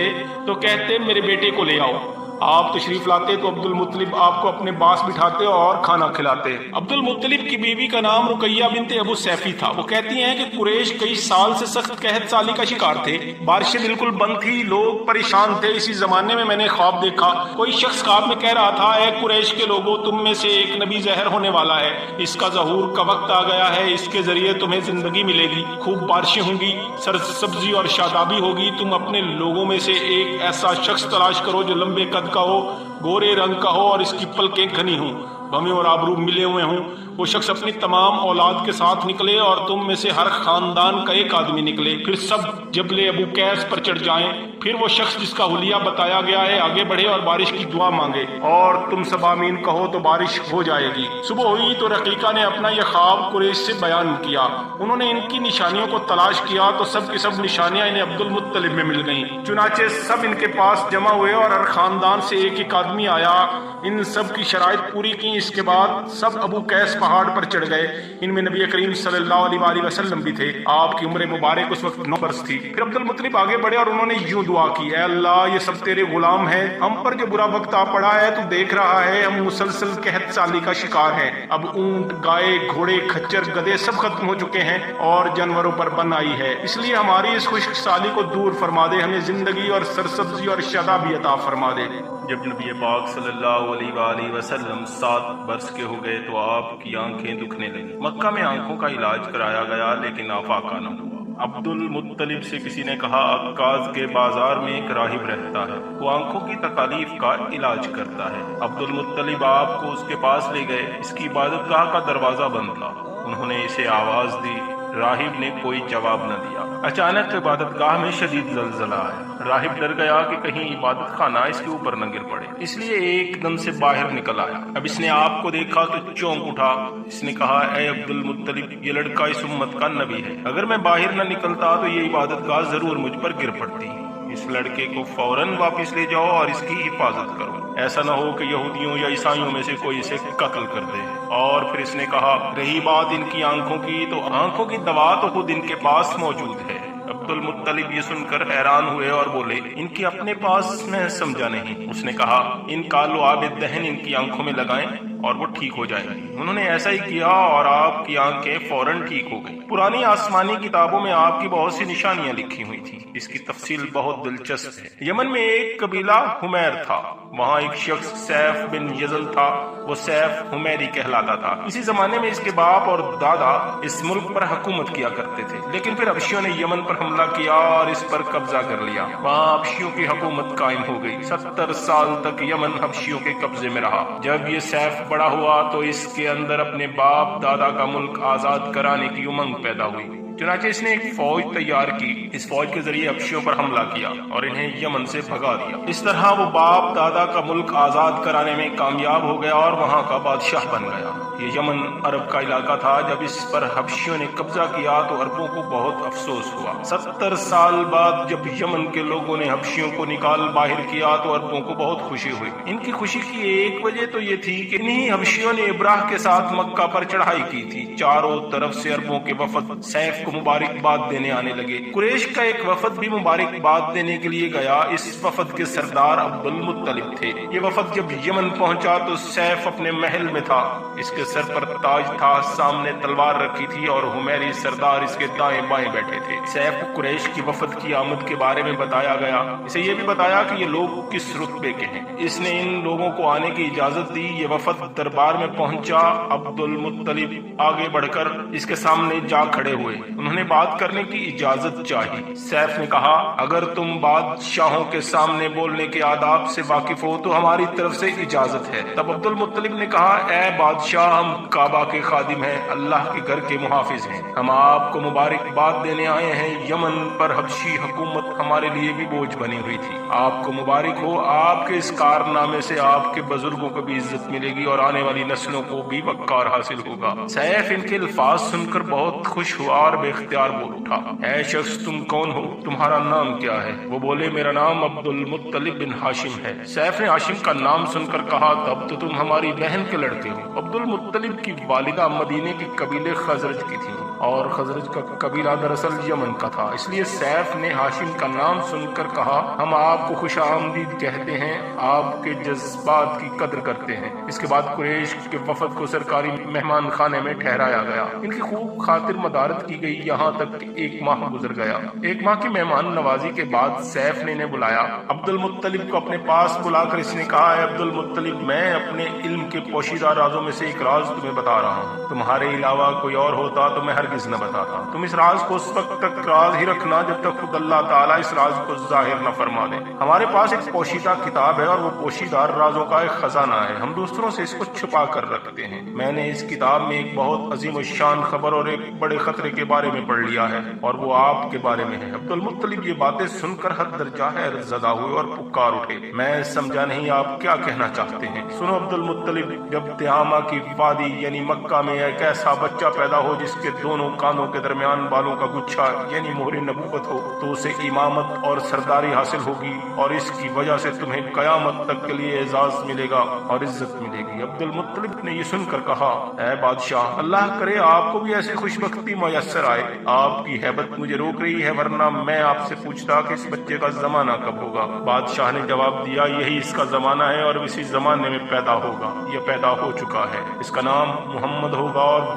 تو کہتے، میرے بیٹے کو لے آؤ۔ آپ تشریف لاتے تو عبد المطلب آپ کو اپنے پاس بٹھاتے اور کھانا کھلاتے۔ عبد المطلب کی بیوی کا نام رقیہ بنت ابو سیفی تھا۔ وہ کہتی ہیں کہ قریش کئی سال سے سخت قحط سالی کا شکار تھے، بارشیں بالکل بند تھی، لوگ پریشان تھے۔ اسی زمانے میں نے خواب دیکھا، کوئی شخص خواب میں کہہ رہا تھا، اے قریش کے لوگوں، تم میں سے ایک نبی ظاہر ہونے والا ہے، اس کا ظہور کا وقت آ گیا ہے، اس کے ذریعے تمہیں زندگی ملے گی، خوب بارشیں ہوں گی، سرسبزی اور شادابی ہوگی۔ تم اپنے لوگوں میں سے ایک ایسا شخص تلاش کرو جو لمبے قد کا ہو، گورے رنگ کا ہو اور اس کی پلکیں گھنی ہوں، بھویں اور آبرو ملے ہوئے ہوں۔ وہ شخص اپنی تمام اولاد کے ساتھ نکلے اور تم میں سے ہر خاندان کا ایک آدمی نکلے، پھر سب جبل ابو قیس پر چڑھ جائیں۔ پھر وہ شخص جس کا حلیہ بتایا گیا ہے آگے بڑھے اور بارش کی دعا مانگے، اور تم سب آمین کہو تو بارش ہو جائے گی۔ صبح ہوئی تو رقیقہ نے اپنا یہ خواب قریش سے بیان کیا۔ انہوں نے ان کی نشانیوں کو تلاش کیا تو سب کی سب نشانیاں انہیں عبد المطلب میں مل گئیں۔ چنانچہ سب ان کے پاس جمع ہوئے اور ہر خاندان سے ایک ایک آدمی آیا، ان سب کی شرائط پوری کی۔ اس کے بعد سب ابو قیس پہاڑ پر چڑھ گئے۔ ان میں نبی کریم صلی اللہ علیہ وآلہ وسلم بھی تھے۔ آپ کی عمر مبارک اس وقت 9 برس تھی۔ پھر عبد المطلب آگے بڑھے اور انہوں نے یوں دعا کی، اے اللہ، یہ سب تیرے غلام ہیں، ہم پر جو برا وقت آ پڑا ہے تو دیکھ رہا ہے، ہم مسلسل قحط سالی کا شکار ہیں۔ اب اونٹ، گائے، گھوڑے، کھچر، گدھے سب ختم ہو چکے ہیں اور جانوروں پر بن آئی ہے، اس لیے ہماری اس خشک سالی کو دور فرما دے، ہمیں زندگی اور سرسبزی اور شادابی عطا فرما دے۔ جب نبی پاک صلی اللہ علیہ وآلہ وسلم 7 برس کے ہو گئے تو آپ کی آنکھیں دکھنے لگیں۔ مکہ میں آنکھوں کا علاج کرایا گیا لیکن آفاقہ نہ ہوا۔ عبد المطلب سے کسی نے کہا، عکاظ کے بازار میں ایک راہب رہتا ہے، وہ آنکھوں کی تکالیف کا علاج کرتا ہے۔ عبد المطلب آپ کو اس کے پاس لے گئے، اس کی عبادت گاہ کا دروازہ بند تھا۔ انہوں نے اسے آواز دی، راہب نے کوئی جواب نہ دیا۔ اچانک عبادت گاہ میں شدید زلزلہ آیا۔ راہب ڈر گیا کہ کہیں عبادت خانہ اس کے اوپر نہ گر پڑے، اس لیے ایک دم سے باہر نکل آیا۔ اب اس نے آپ کو دیکھا تو چونک اٹھا۔ اس نے کہا، اے عبد المطلب، یہ لڑکا اس امت کا نبی ہے، اگر میں باہر نہ نکلتا تو یہ عبادت گاہ ضرور مجھ پر گر پڑتی۔ اس لڑکے کو فوراً واپس لے جاؤ اور اس کی حفاظت کرو، ایسا نہ ہو کہ یہودیوں یا عیسائیوں میں سے کوئی اسے قتل کر دے۔ اور پھر اس نے کہا، رہی بات ان کی آنکھوں کی، تو آنکھوں کی دوا تو خود ان کے پاس موجود ہے۔ عبد المطلب یہ سن کر حیران ہوئے اور بولے، ان کی اپنے پاس؟ میں سمجھا نہیں۔ اس نے کہا، ان کا لعاب دہن ان کی آنکھوں میں لگائیں اور وہ ٹھیک ہو جائیں گی۔ انہوں نے ایسا ہی کیا اور آپ کی آنکھیں فوراً ٹھیک ہو گئی۔ پرانی آسمانی کتابوں میں آپ کی بہت سی نشانیاں لکھی ہوئی تھیں، اس کی تفصیل بہت دلچسپ ہے۔ یمن میں ایک قبیلہ حمیر تھا، وہاں ایک شخص سیف بن یزل تھا، وہ سیف حمیری کہلاتا تھا۔ اسی زمانے میں اس کے باپ اور دادا اس ملک پر حکومت کیا کرتے تھے، لیکن پھر حبشیوں نے یمن پر حملہ کیا اور اس پر قبضہ کر لیا۔ وہاں حبشیوں کی حکومت قائم ہو گئی۔ 70 سال تک یمن حبشیوں کے قبضے میں رہا۔ جب یہ سیف بڑا ہوا تو اس کے اندر اپنے باپ دادا کا ملک آزاد کرانے کی امنگ پیدا ہوئی۔ چنانچہ اس نے ایک فوج تیار کی، اس فوج کے ذریعے حبشیوں پر حملہ کیا اور انہیں یمن سے بھگا دیا۔ اس طرح وہ باپ دادا کا ملک آزاد کرانے میں کامیاب ہو گیا اور وہاں کا بادشاہ بن گیا۔ یہ یمن عرب کا علاقہ تھا۔ جب اس پر حبشیوں نے قبضہ کیا تو عربوں کو بہت افسوس ہوا۔ 70 سال بعد جب یمن کے لوگوں نے حبشیوں کو نکال باہر کیا تو عربوں کو بہت خوشی ہوئی۔ ان کی خوشی کی ایک وجہ تو یہ تھی کہ انہی حبشیوں نے ابراہ کے ساتھ مکہ پر چڑھائی کی تھی۔ چاروں طرف سے عربوں کے وفد سیف کو مبارکباد دینے آنے لگے۔ قریش کا ایک وفد بھی مبارکباد دینے کے لیے گیا۔ اس وفد کے سردار عبد المطلب تھے۔ یہ وفد جب یمن پہنچا تو سیف اپنے محل میں تھا، اس کے سر پر تاج تھا، سامنے تلوار رکھی تھی اور حمیری سردار اس کے دائیں بائیں بیٹھے تھے۔ سیف کو قریش کی وفد کی آمد کے بارے میں بتایا گیا۔ اسے یہ بھی بتایا کہ یہ لوگ کس رتبے کے ہیں۔ اس نے ان لوگوں کو آنے کی اجازت دی۔ یہ وفد دربار میں پہنچا۔ عبد المطلب آگے بڑھ کر اس کے سامنے جا کھڑے ہوئے۔ انہوں نے بات کرنے کی اجازت چاہی۔ سیف نے کہا، اگر تم بادشاہوں کے سامنے بولنے کے آداب سے واقف ہو تو ہماری طرف سے اجازت ہے۔ تب عبد المطلب نے کہا، اے بادشاہ، ہم کعبہ کے خادم ہیں، اللہ کے گھر کے محافظ ہیں، ہم آپ کو مبارکباد دینے آئے ہیں۔ یمن پر حبشی حکومت ہمارے لیے بھی بوجھ بنی ہوئی تھی، آپ کو مبارک ہو۔ آپ کے اس کارنامے سے آپ کے بزرگوں کو بھی عزت ملے گی اور آنے والی نسلوں کو بھی وقار حاصل ہوگا۔ سیف ان کے الفاظ سن کر بہت خوش ہوا اور بے اختیار بول اٹھا، اے شخص، تم کون ہو؟ تمہارا نام کیا ہے؟ وہ بولے، میرا نام عبد المطلب بن ہاشم ہے۔ سیف نے ہاشم کا نام سن کر کہا، تب تو تم ہماری بہن کے لڑکے ہو۔ عبد المطلب کی والدہ مدینے کے قبیلے خزرج کی تھی۔ اور خزرج کا قبیلہ دراصل یمن کا تھا، اس لیے سیف نے ہاشم کا نام سن کر کہا ہم آپ کو خوش آمدید کہتے ہیں، آپ کے جذبات کی قدر کرتے ہیں۔ اس کے بعد قریش کے وفد کو سرکاری مہمان خانے میں ٹھہرایا گیا، ان کی خوب خاطر مدارت کی گئی، یہاں تک کہ 1 ماہ گزر گیا۔ 1 ماہ کی مہمان نوازی کے بعد سیف نے انہیں بلایا، عبد المطلب کو اپنے پاس بلا کر اس نے کہا اے عبد المطلب، میں اپنے علم کے پوشیدہ رازوں میں سے ایک راز تمہیں بتا رہا ہوں، تمہارے علاوہ کوئی اور ہوتا تو میں ہرگز نہ بتاتا۔ تم اس راز کو اس وقت تک راز ہی رکھنا جب تک خود اللہ تعالیٰ اس راز کو ظاہر نہ فرما دے۔ ہمارے پاس ایک پوشیدہ کتاب ہے اور وہ پوشیدہ رازوں کا ایک خزانہ ہے، ہم دوسروں سے اس کو چھپا کر رکھتے ہیں۔ میں نے اس کتاب میں ایک بہت عظیم الشان خبر اور ایک بڑے خطرے کے بارے میں پڑھ لیا ہے، اور وہ آپ کے بارے میں ہے۔ عبد المطلب یہ باتیں سن کر حد درجہ حیرت زدہ ہوئے اور پکار اٹھے، میں سمجھا نہیں آپ کیا کہنا چاہتے ہیں۔ سنو عبد المطلب، جب تہامہ کی وادی یعنی مکہ میں ایک ایسا بچہ پیدا ہو جس کے دونوں کانوں کے درمیان بالوں کا گچھا یعنی مہر نبوت ہو، تو اسے امامت اور سرداری حاصل ہوگی، اور اس کی وجہ سے تمہیں قیامت تک کے لیے اعزاز ملے گا اور عزت ملے گی۔ عبد المطلب نے یہ سن کر کہا اے بادشاہ، اللہ کرے آپ کو بھی ایسی خوش بختی میسر آئے، آپ کی ہیبت مجھے روک رہی ہے، ورنہ میں آپ سے پوچھتا کہ اس بچے کا زمانہ کب ہوگا۔ بادشاہ نے جواب دیا یہی اس کا زمانہ ہے اور اسی زمانے میں پیدا ہوگا، یہ پیدا ہو چکا ہے، اس کا نام محمد ہوگا، اور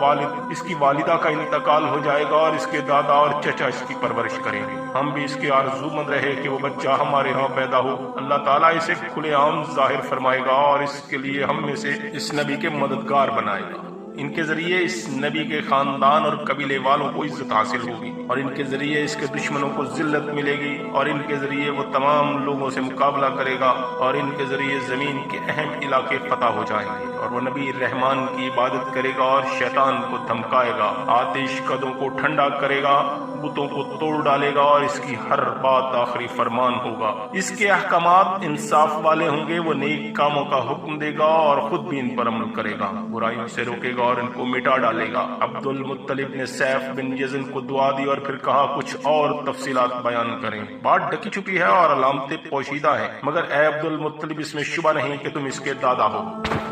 اس کی والدہ کا انتقال ہو جائے گا اور اس کے دادا اور چچا اس کی پرورش کریں گے۔ ہم بھی اس کے آرزو مند رہے کہ وہ بچہ ہمارے ہاں پیدا ہو، اللہ تعالیٰ اسے کھلے عام ظاہر فرمائے گا اور اس کے لیے ہم میں سے اس نبی کے مددگار بنائے گا۔ ان کے ذریعے اس نبی کے خاندان اور قبیلے والوں کو عزت حاصل ہوگی، اور ان کے ذریعے اس کے دشمنوں کو ذلت ملے گی، اور ان کے ذریعے وہ تمام لوگوں سے مقابلہ کرے گا، اور ان کے ذریعے زمین کے اہم علاقے فتح ہو جائیں گے، اور وہ نبی رحمان کی عبادت کرے گا اور شیطان کو دھمکائے گا، آتش قدوں کو ٹھنڈا کرے گا، بتوں کو توڑ ڈالے گا، اور اس کی ہر بات آخری فرمان ہوگا۔ اس کے احکامات انصاف والے ہوں گے، وہ نیک کاموں کا حکم دے گا اور خود بھی ان پر عمل کرے گا، برائیوں سے روکے گا اور ان کو مٹا ڈالے گا۔ عبد المطلب نے سیف بن یزن کو دعا دی اور پھر کہا کچھ اور تفصیلات بیان کریں، بات ڈھکی چھپی ہے اور علامتیں پوشیدہ ہیں، مگر اے عبد المطلب اس میں شبہ نہیں کہ تم اس کے دادا ہو۔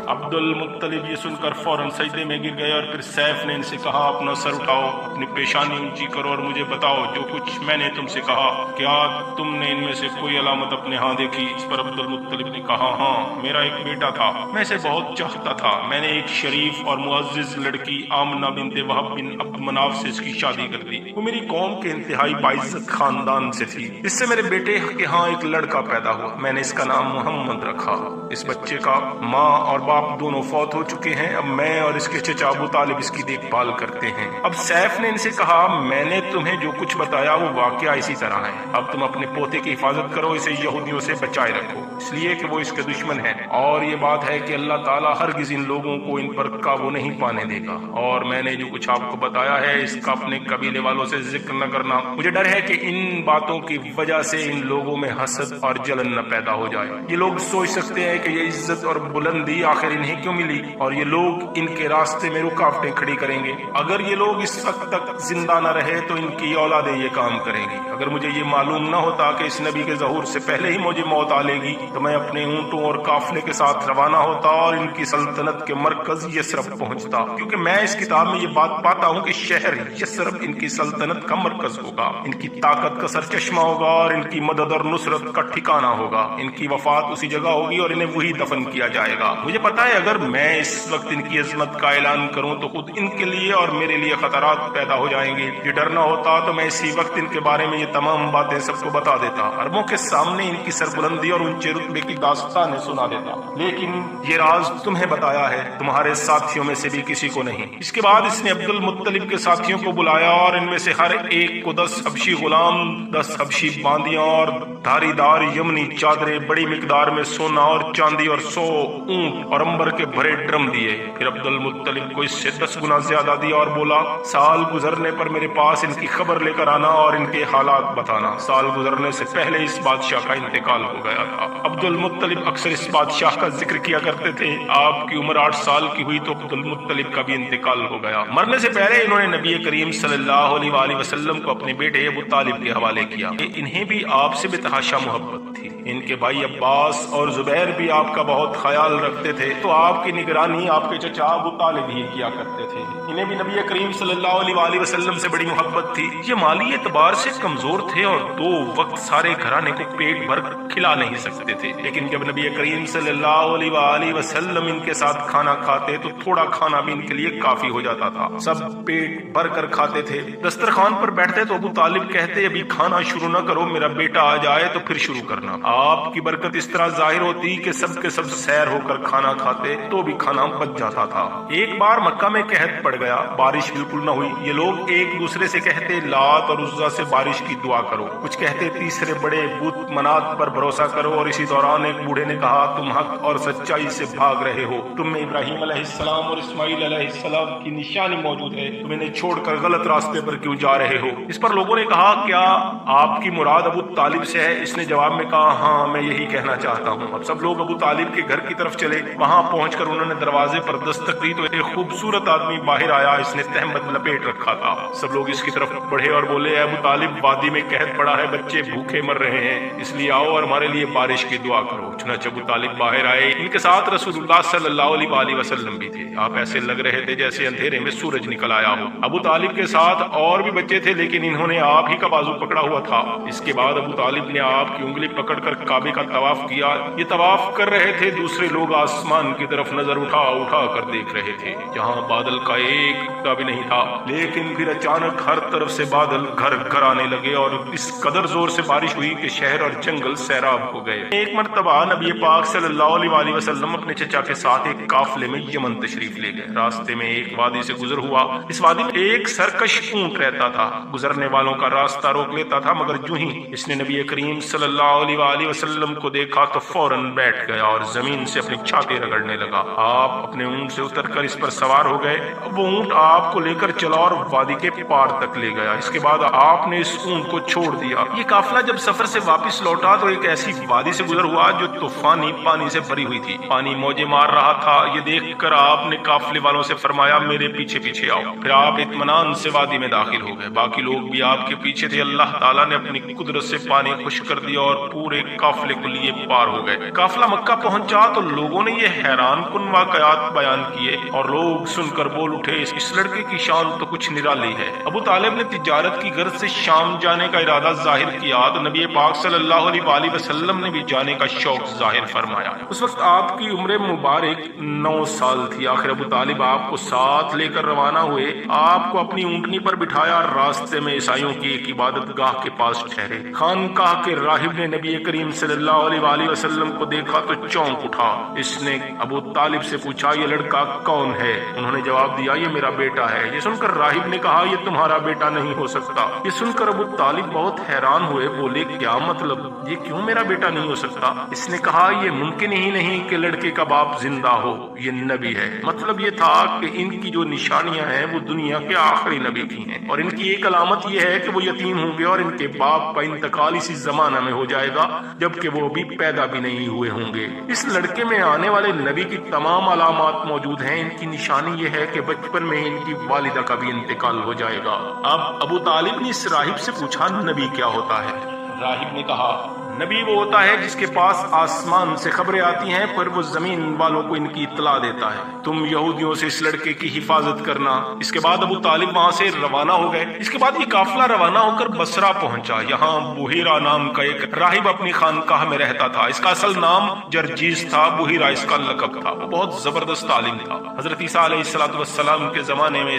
عبد المطلب یہ سن کر فوراً سجدے میں گر گئے، اور پھر سیف نے ان سے کہا اپنا سر اٹھاؤ، اپنی پیشانی اونچی کرو اور مجھے بتاؤ جو کچھ میں نے تم سے کہا، کیا تم نے ان میں سے کوئی علامت اپنے ہاں دیکھی؟ اس پر عبد المطلب نے کہا ہاں، میرا ایک بیٹا تھا، میں اسے بہت چاہتا تھا، میں نے ایک شریف اور معزز لڑکی آمنہ بنت وہب بن عبد مناف سے اس کی شادی کر دی، وہ میری قوم کے انتہائی باعزت خاندان سے تھی، اس سے میرے بیٹے کے ہاں ایک لڑکا پیدا ہوا، میں نے اس کا نام محمد رکھا، اس بچے کا ماں اور باپ دونوں فوت ہو چکے ہیں، اب میں اور اس کے چچا ابو طالب اس کی دیکھ بھال کرتے ہیں۔ اب سیف نے ان سے کہا میں نے تمہیں جو کچھ بتایا وہ واقعہ اسی طرح ہے، اب تم اپنے پوتے کی حفاظت کرو، اسے یہودیوں سے بچائے رکھو، اس لیے کہ وہ اس کے دشمن ہیں، اور یہ بات ہے کہ اللہ تعالیٰ ہرگز ان لوگوں کو ان پر قابو نہیں پانے دے گا، اور میں نے جو کچھ آپ کو بتایا ہے اس کا اپنے قبیلے والوں سے ذکر نہ کرنا، مجھے ڈر ہے کہ ان باتوں کی وجہ سے ان لوگوں میں حسد اور جلن نہ پیدا ہو جائے، یہ لوگ سوچ سکتے ہیں کہ یہ عزت اور بلندی آخر انہیں کیوں ملی، اور یہ لوگ ان کے راستے میں رکاوٹیں کھڑی کریں گے، اگر یہ لوگ اس وقت تک زندہ نہ رہے تو ان کی اولادیں یہ کام کریں گی، اگر مجھے یہ معلوم نہ ہوتا کہ اس نبی کے ظہور سے پہلے ہی مجھے موت آ لے گی تو میں اپنے اونٹوں اور قافلے کے ساتھ روانہ ہوتا اور ان کی سلطنت کے مرکز یثرب پہنچتا، کیونکہ میں اس کتاب میں یہ بات پاتا ہوں کہ شہر یثرب ان کی سلطنت کا مرکز ہوگا، ان کی طاقت کا سرچشمہ ہوگا اور ان کی مدد اور نصرت کا ٹھکانہ ہوگا، ان کی وفات اسی جگہ ہوگی اور انہیں وہی دفن کیا جائے گا۔ مجھے پتا ہے اگر میں اس وقت ان کی عظمت کا اعلان کروں تو خود ان کے لیے اور میرے لیے خطرات پیدا ہو جائیں گے، یہ ڈر نہ ہوتا تو میں اسی وقت ان کے بارے میں یہ تمام باتیں سب کو بتا دیتا، عربوں کے سامنے ان کی سربلندی اور اونچے رتبے کی داستانیں سنا دیتا، لیکن یہ راز تمہیں بتایا ہے، تمہارے ساتھیوں میں سے بھی کسی کو نہیں۔ اس کے بعد اس نے عبد المطلب کے ساتھیوں کو بلایا اور ان میں سے ہر ایک کو 10 حبشی غلام، 10 حبشی باندیاں اور دھاری دار یمنی چادریں، بڑی مقدار میں سونا اور چاندی اور 100 اونٹ اور امبر کے بھرے ڈرم دیے۔ پھر عبد المطلب کو اس سے 10 گنا زیادہ دیا اور بولا سال گزرنے پر میرے پاس ان کی خبر لے کر آنا اور ان کے حالات بتانا۔ سال گزرنے سے پہلے اس بادشاہ کا انتقال ہو گیا تھا۔ عبد المطلب اکثر اس بادشاہ کا ذکر کیا کرتے تھے، آپ کی عمر 8 سال کی ہوئی تو عبد المطلب کا بھی انتقال ہو گیا۔ مرنے سے پہلے انہوں نے نبی کریم صلی اللہ علیہ وآلہ وسلم کو اپنے بیٹے ابو طالب کے حوالے کیا، انہیں بھی آپ سے بے تحاشا محبت تھی، ان کے بھائی عباس اور زبیر بھی آپ کا بہت خیال رکھتے تھے، تو آپ کی نگرانی آپ کے چچا ابو طالب ہی کیا کرتے تھے۔ انہیں بھی نبی کریم صلی اللہ علیہ وآلہ وسلم سے بڑی محبت تھی۔ یہ مالی اعتبار سے کمزور تھے اور 2 وقت سارے گھرانے کو پیٹ بھر کھلا نہیں سکتے تھے، لیکن جب نبی کریم صلی اللہ علیہ وآلہ وسلم ان کے ساتھ کھانا کھاتے تو تھوڑا کھانا بھی ان کے لیے کافی ہو جاتا تھا، سب پیٹ بھر کر کھاتے تھے۔ دسترخوان پر بیٹھتے تو ابو طالب کہتے ابھی کھانا شروع نہ کرو، میرا بیٹا آ جائے تو پھر شروع کرنا۔ آپ کی برکت اس طرح ظاہر ہوتی کہ سب کے سب سیر ہو کر کھانا کھاتے تو بھی کھانا بچ جاتا تھا۔ ایک بار مکہ میں قحط پڑ گیا، بارش بالکل نہ ہوئی۔ یہ لوگ ایک دوسرے سے کہتے لات اور عزا سے بارش کی دعا کرو، کچھ کہتے تیسرے بڑے بت منات پر بھروسہ کرو، اور اسی دوران ایک بوڑھے نے کہا تم حق اور سچائی سے بھاگ رہے ہو، تم میں ابراہیم علیہ السلام اور اسماعیل علیہ السلام کی نشانی موجود ہے، تم انہیں چھوڑ کر غلط راستے پر کیوں جا رہے ہو؟ اس پر لوگوں نے کہا کیا آپ کی مراد ابو طالب سے ہے؟ اس نے جواب میں کہا ہاں میں یہی کہنا چاہتا ہوں۔ اب سب لوگ ابو طالب کے گھر کی طرف چلے، وہاں پہنچ کر انہوں نے دروازے پر دستک دی تو ایک خوبصورت آدمی باہر آیا، اس نے تہمت لپیٹ رکھا تھا۔ سب لوگ اس کی طرف بڑھے اور بولے اے ابو طالب، وادی میں قحط پڑا ہے، بچے بھوکے مر رہے ہیں، اس لیے آؤ اور ہمارے لیے بارش کی دعا کرو۔ چنانچہ ابو طالب باہر آئے، ان کے ساتھ رسول اللہ صلی اللہ علیہ وآلہ وسلم بھی تھے۔ آپ ایسے لگ رہے تھے جیسے اندھیرے میں سورج نکل آیا ہو۔ ابو طالب کے ساتھ اور بھی بچے تھے لیکن انہوں نے آپ ہی کا بازو پکڑا ہوا تھا۔ اس کے بعد ابو طالب نے آپ کی انگلی پکڑ کر کعبے کا طواف کیا۔ یہ طواف کر رہے تھے، دوسرے لوگ آسمان کی طرف نظر اٹھا اٹھا کر دیکھ رہے تھے جہاں بادل کا ایک ٹکڑا بھی نہیں تھا، لیکن پھر اچانک ہر طرف سے بادل گھر گھر آنے لگے اور اس قدر زور سے بارش ہوئی کہ شہر اور جنگل سیراب ہو گئے۔ ایک مرتبہ نبی پاک صلی اللہ علیہ وآلہ وسلم اپنے چچا کے ساتھ ایک قافلے میں یمن تشریف لے گئے۔ راستے میں ایک وادی سے گزر ہوا، اس وادی میں ایک سرکش اونٹ رہتا تھا، گزرنے والوں کا راستہ روک لیتا تھا، مگر جو ہی اس نے نبی کریم صلی اللہ علیہ وآلہ وسلم کو دیکھا تو فوراً بیٹھ گیا اور زمین سے اپنی چھاتی رگڑنے لگا۔ آپ اپنے اونٹ سے اتر کر اس پر سوار ہو گئے، وہ اونٹ آپ کو لے کر چلا اور وادی کے پار تک لے گیا۔ اس کے بعد آپ نے اس اونٹ کو چھوڑ دیا۔ یہ قافلہ جب سفر سے واپس لوٹا تو ایک ایسی وادی سے گزر ہوا جو طوفانی پانی سے بھری ہوئی تھی، پانی موجیں مار رہا تھا۔ یہ دیکھ کر آپ نے قافلے والوں سے فرمایا میرے پیچھے پیچھے آؤ۔ پھر آپ اطمینان سے وادی میں داخل ہو گئے، باقی لوگ بھی آپ کے پیچھے تھے۔ اللہ تعالیٰ نے اپنی قدرت سے پانی خشک کر دیا اور پورے قافلے کو لیے پار ہو گئے۔ قافلہ مکہ پہنچا تو لوگوں نے یہ حیران کن واقعات بیان کیے اور لوگ سن کر بول اٹھے اس لڑکے کی شان تو کچھ نرالی ہے۔ ابو طالب نے تجارت کی غرض سے شام جانے کا ارادہ ظاہر کیا تو نبی پاک صلی اللہ علیہ وآلہ وسلم نے بھی جانے کا شوق ظاہر فرمایا۔ اس وقت آپ کی عمر مبارک 9 سال تھی۔ آخر ابو طالب آپ کو ساتھ لے کر روانہ ہوئے، آپ کو اپنی اونٹنی پر بٹھایا اور راستے میں عیسائیوں کی ایک عبادت گاہ کے پاس ٹھہرے۔ خانقاہ کے راہب نے نبی کریم صلی اللہ علیہ وآلہ وسلم کو دیکھا تو چونک اٹھا۔ اس نے ابو طالب سے پوچھا یہ لڑکا کون ہے؟ انہوں نے جواب دیا یہ میرا بیٹا ہے۔ یہ سن کر راہب نے کہا یہ تمہارا بیٹا نہیں ہو سکتا۔ یہ سن کر ابو طالب بہت حیران ہوئے، بولے کیا مطلب؟ یہ کیوں میرا بیٹا نہیں ہو سکتا؟ اس نے کہا یہ ممکن ہی نہیں کہ لڑکے کا باپ زندہ ہو، یہ نبی ہے۔ مطلب یہ تھا کہ ان کی جو نشانیاں ہیں وہ دنیا کے آخری نبی کی ہیں، اور ان کی ایک علامت یہ ہے کہ وہ یتیم ہوں گے اور ان کے باپ کا انتقال اسی زمانہ میں ہو جائے گا جبکہ وہ بھی پیدا بھی نہیں ہوئے ہوں گے۔ اس لڑکے میں آنے والے نبی کی تمام علامات موجود ہیں۔ ان کی نشانی یہ ہے کہ بچپن میں ان کی والدہ کا بھی انتقال ہو جائے گا۔ اب ابو طالب نے اس راہب سے پوچھا نبی کیا ہوتا ہے؟ راہب نے کہا نبی وہ ہوتا ہے جس کے پاس آسمان سے خبریں آتی ہیں پھر وہ زمین والوں کو ان کی اطلاع دیتا ہے۔ تم یہودیوں سے اس لڑکے کی حفاظت کرنا۔ اس کے بعد ابو طالب وہاں سے روانہ ہو گئے۔ اس کے بعد یہ قافلہ روانہ ہو کر بصرہ پہنچا۔ یہاں بحیرہ نام کا ایک راہب اپنی خانقاہ میں رہتا تھا۔ اس کا اصل نام جرجیس تھا، بحیرہ اس کا لقب تھا۔ وہ بہت زبردست عالم تھا۔ حضرت عیسیٰ علیہ السلام کے زمانے میں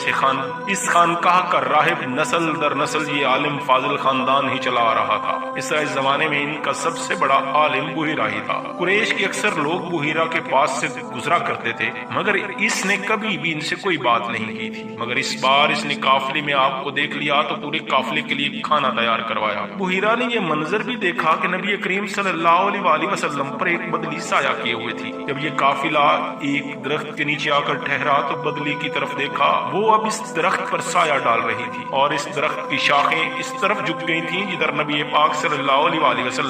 اس خانقاہ کا راہب نسل در نسل یہ عالم فاضل خاندان ہی چلا آ رہا تھا۔ اس طرح اس زمانے میں ان کا سب سے بڑا عالم بحیرہ ہی تھا۔ قریش کے اکثر لوگ بحیرہ کے پاس سے گزرا کرتے تھے مگر اس نے کبھی بھی ان سے کوئی بات نہیں کی تھی، مگر اس بار اس نے قافلے میں آپ کو دیکھ لیا تو پورے قافلے کے لیے کھانا تیار کروایا۔ بحیرہ نے یہ منظر بھی دیکھا کہ نبی کریم صلی اللہ علیہ وآلہ وسلم پر ایک بدلی سایہ کیے ہوئے تھی۔ جب یہ قافلہ ایک درخت کے نیچے آ کر ٹھہرا تو بدلی کی طرف دیکھا، وہ اب اس درخت پر سایہ ڈال رہی تھی اور اس درخت کی شاخیں اس طرف جھک گئی تھیں جدھر نبی پاک صلی اللہ علیہ وآلہ وسلم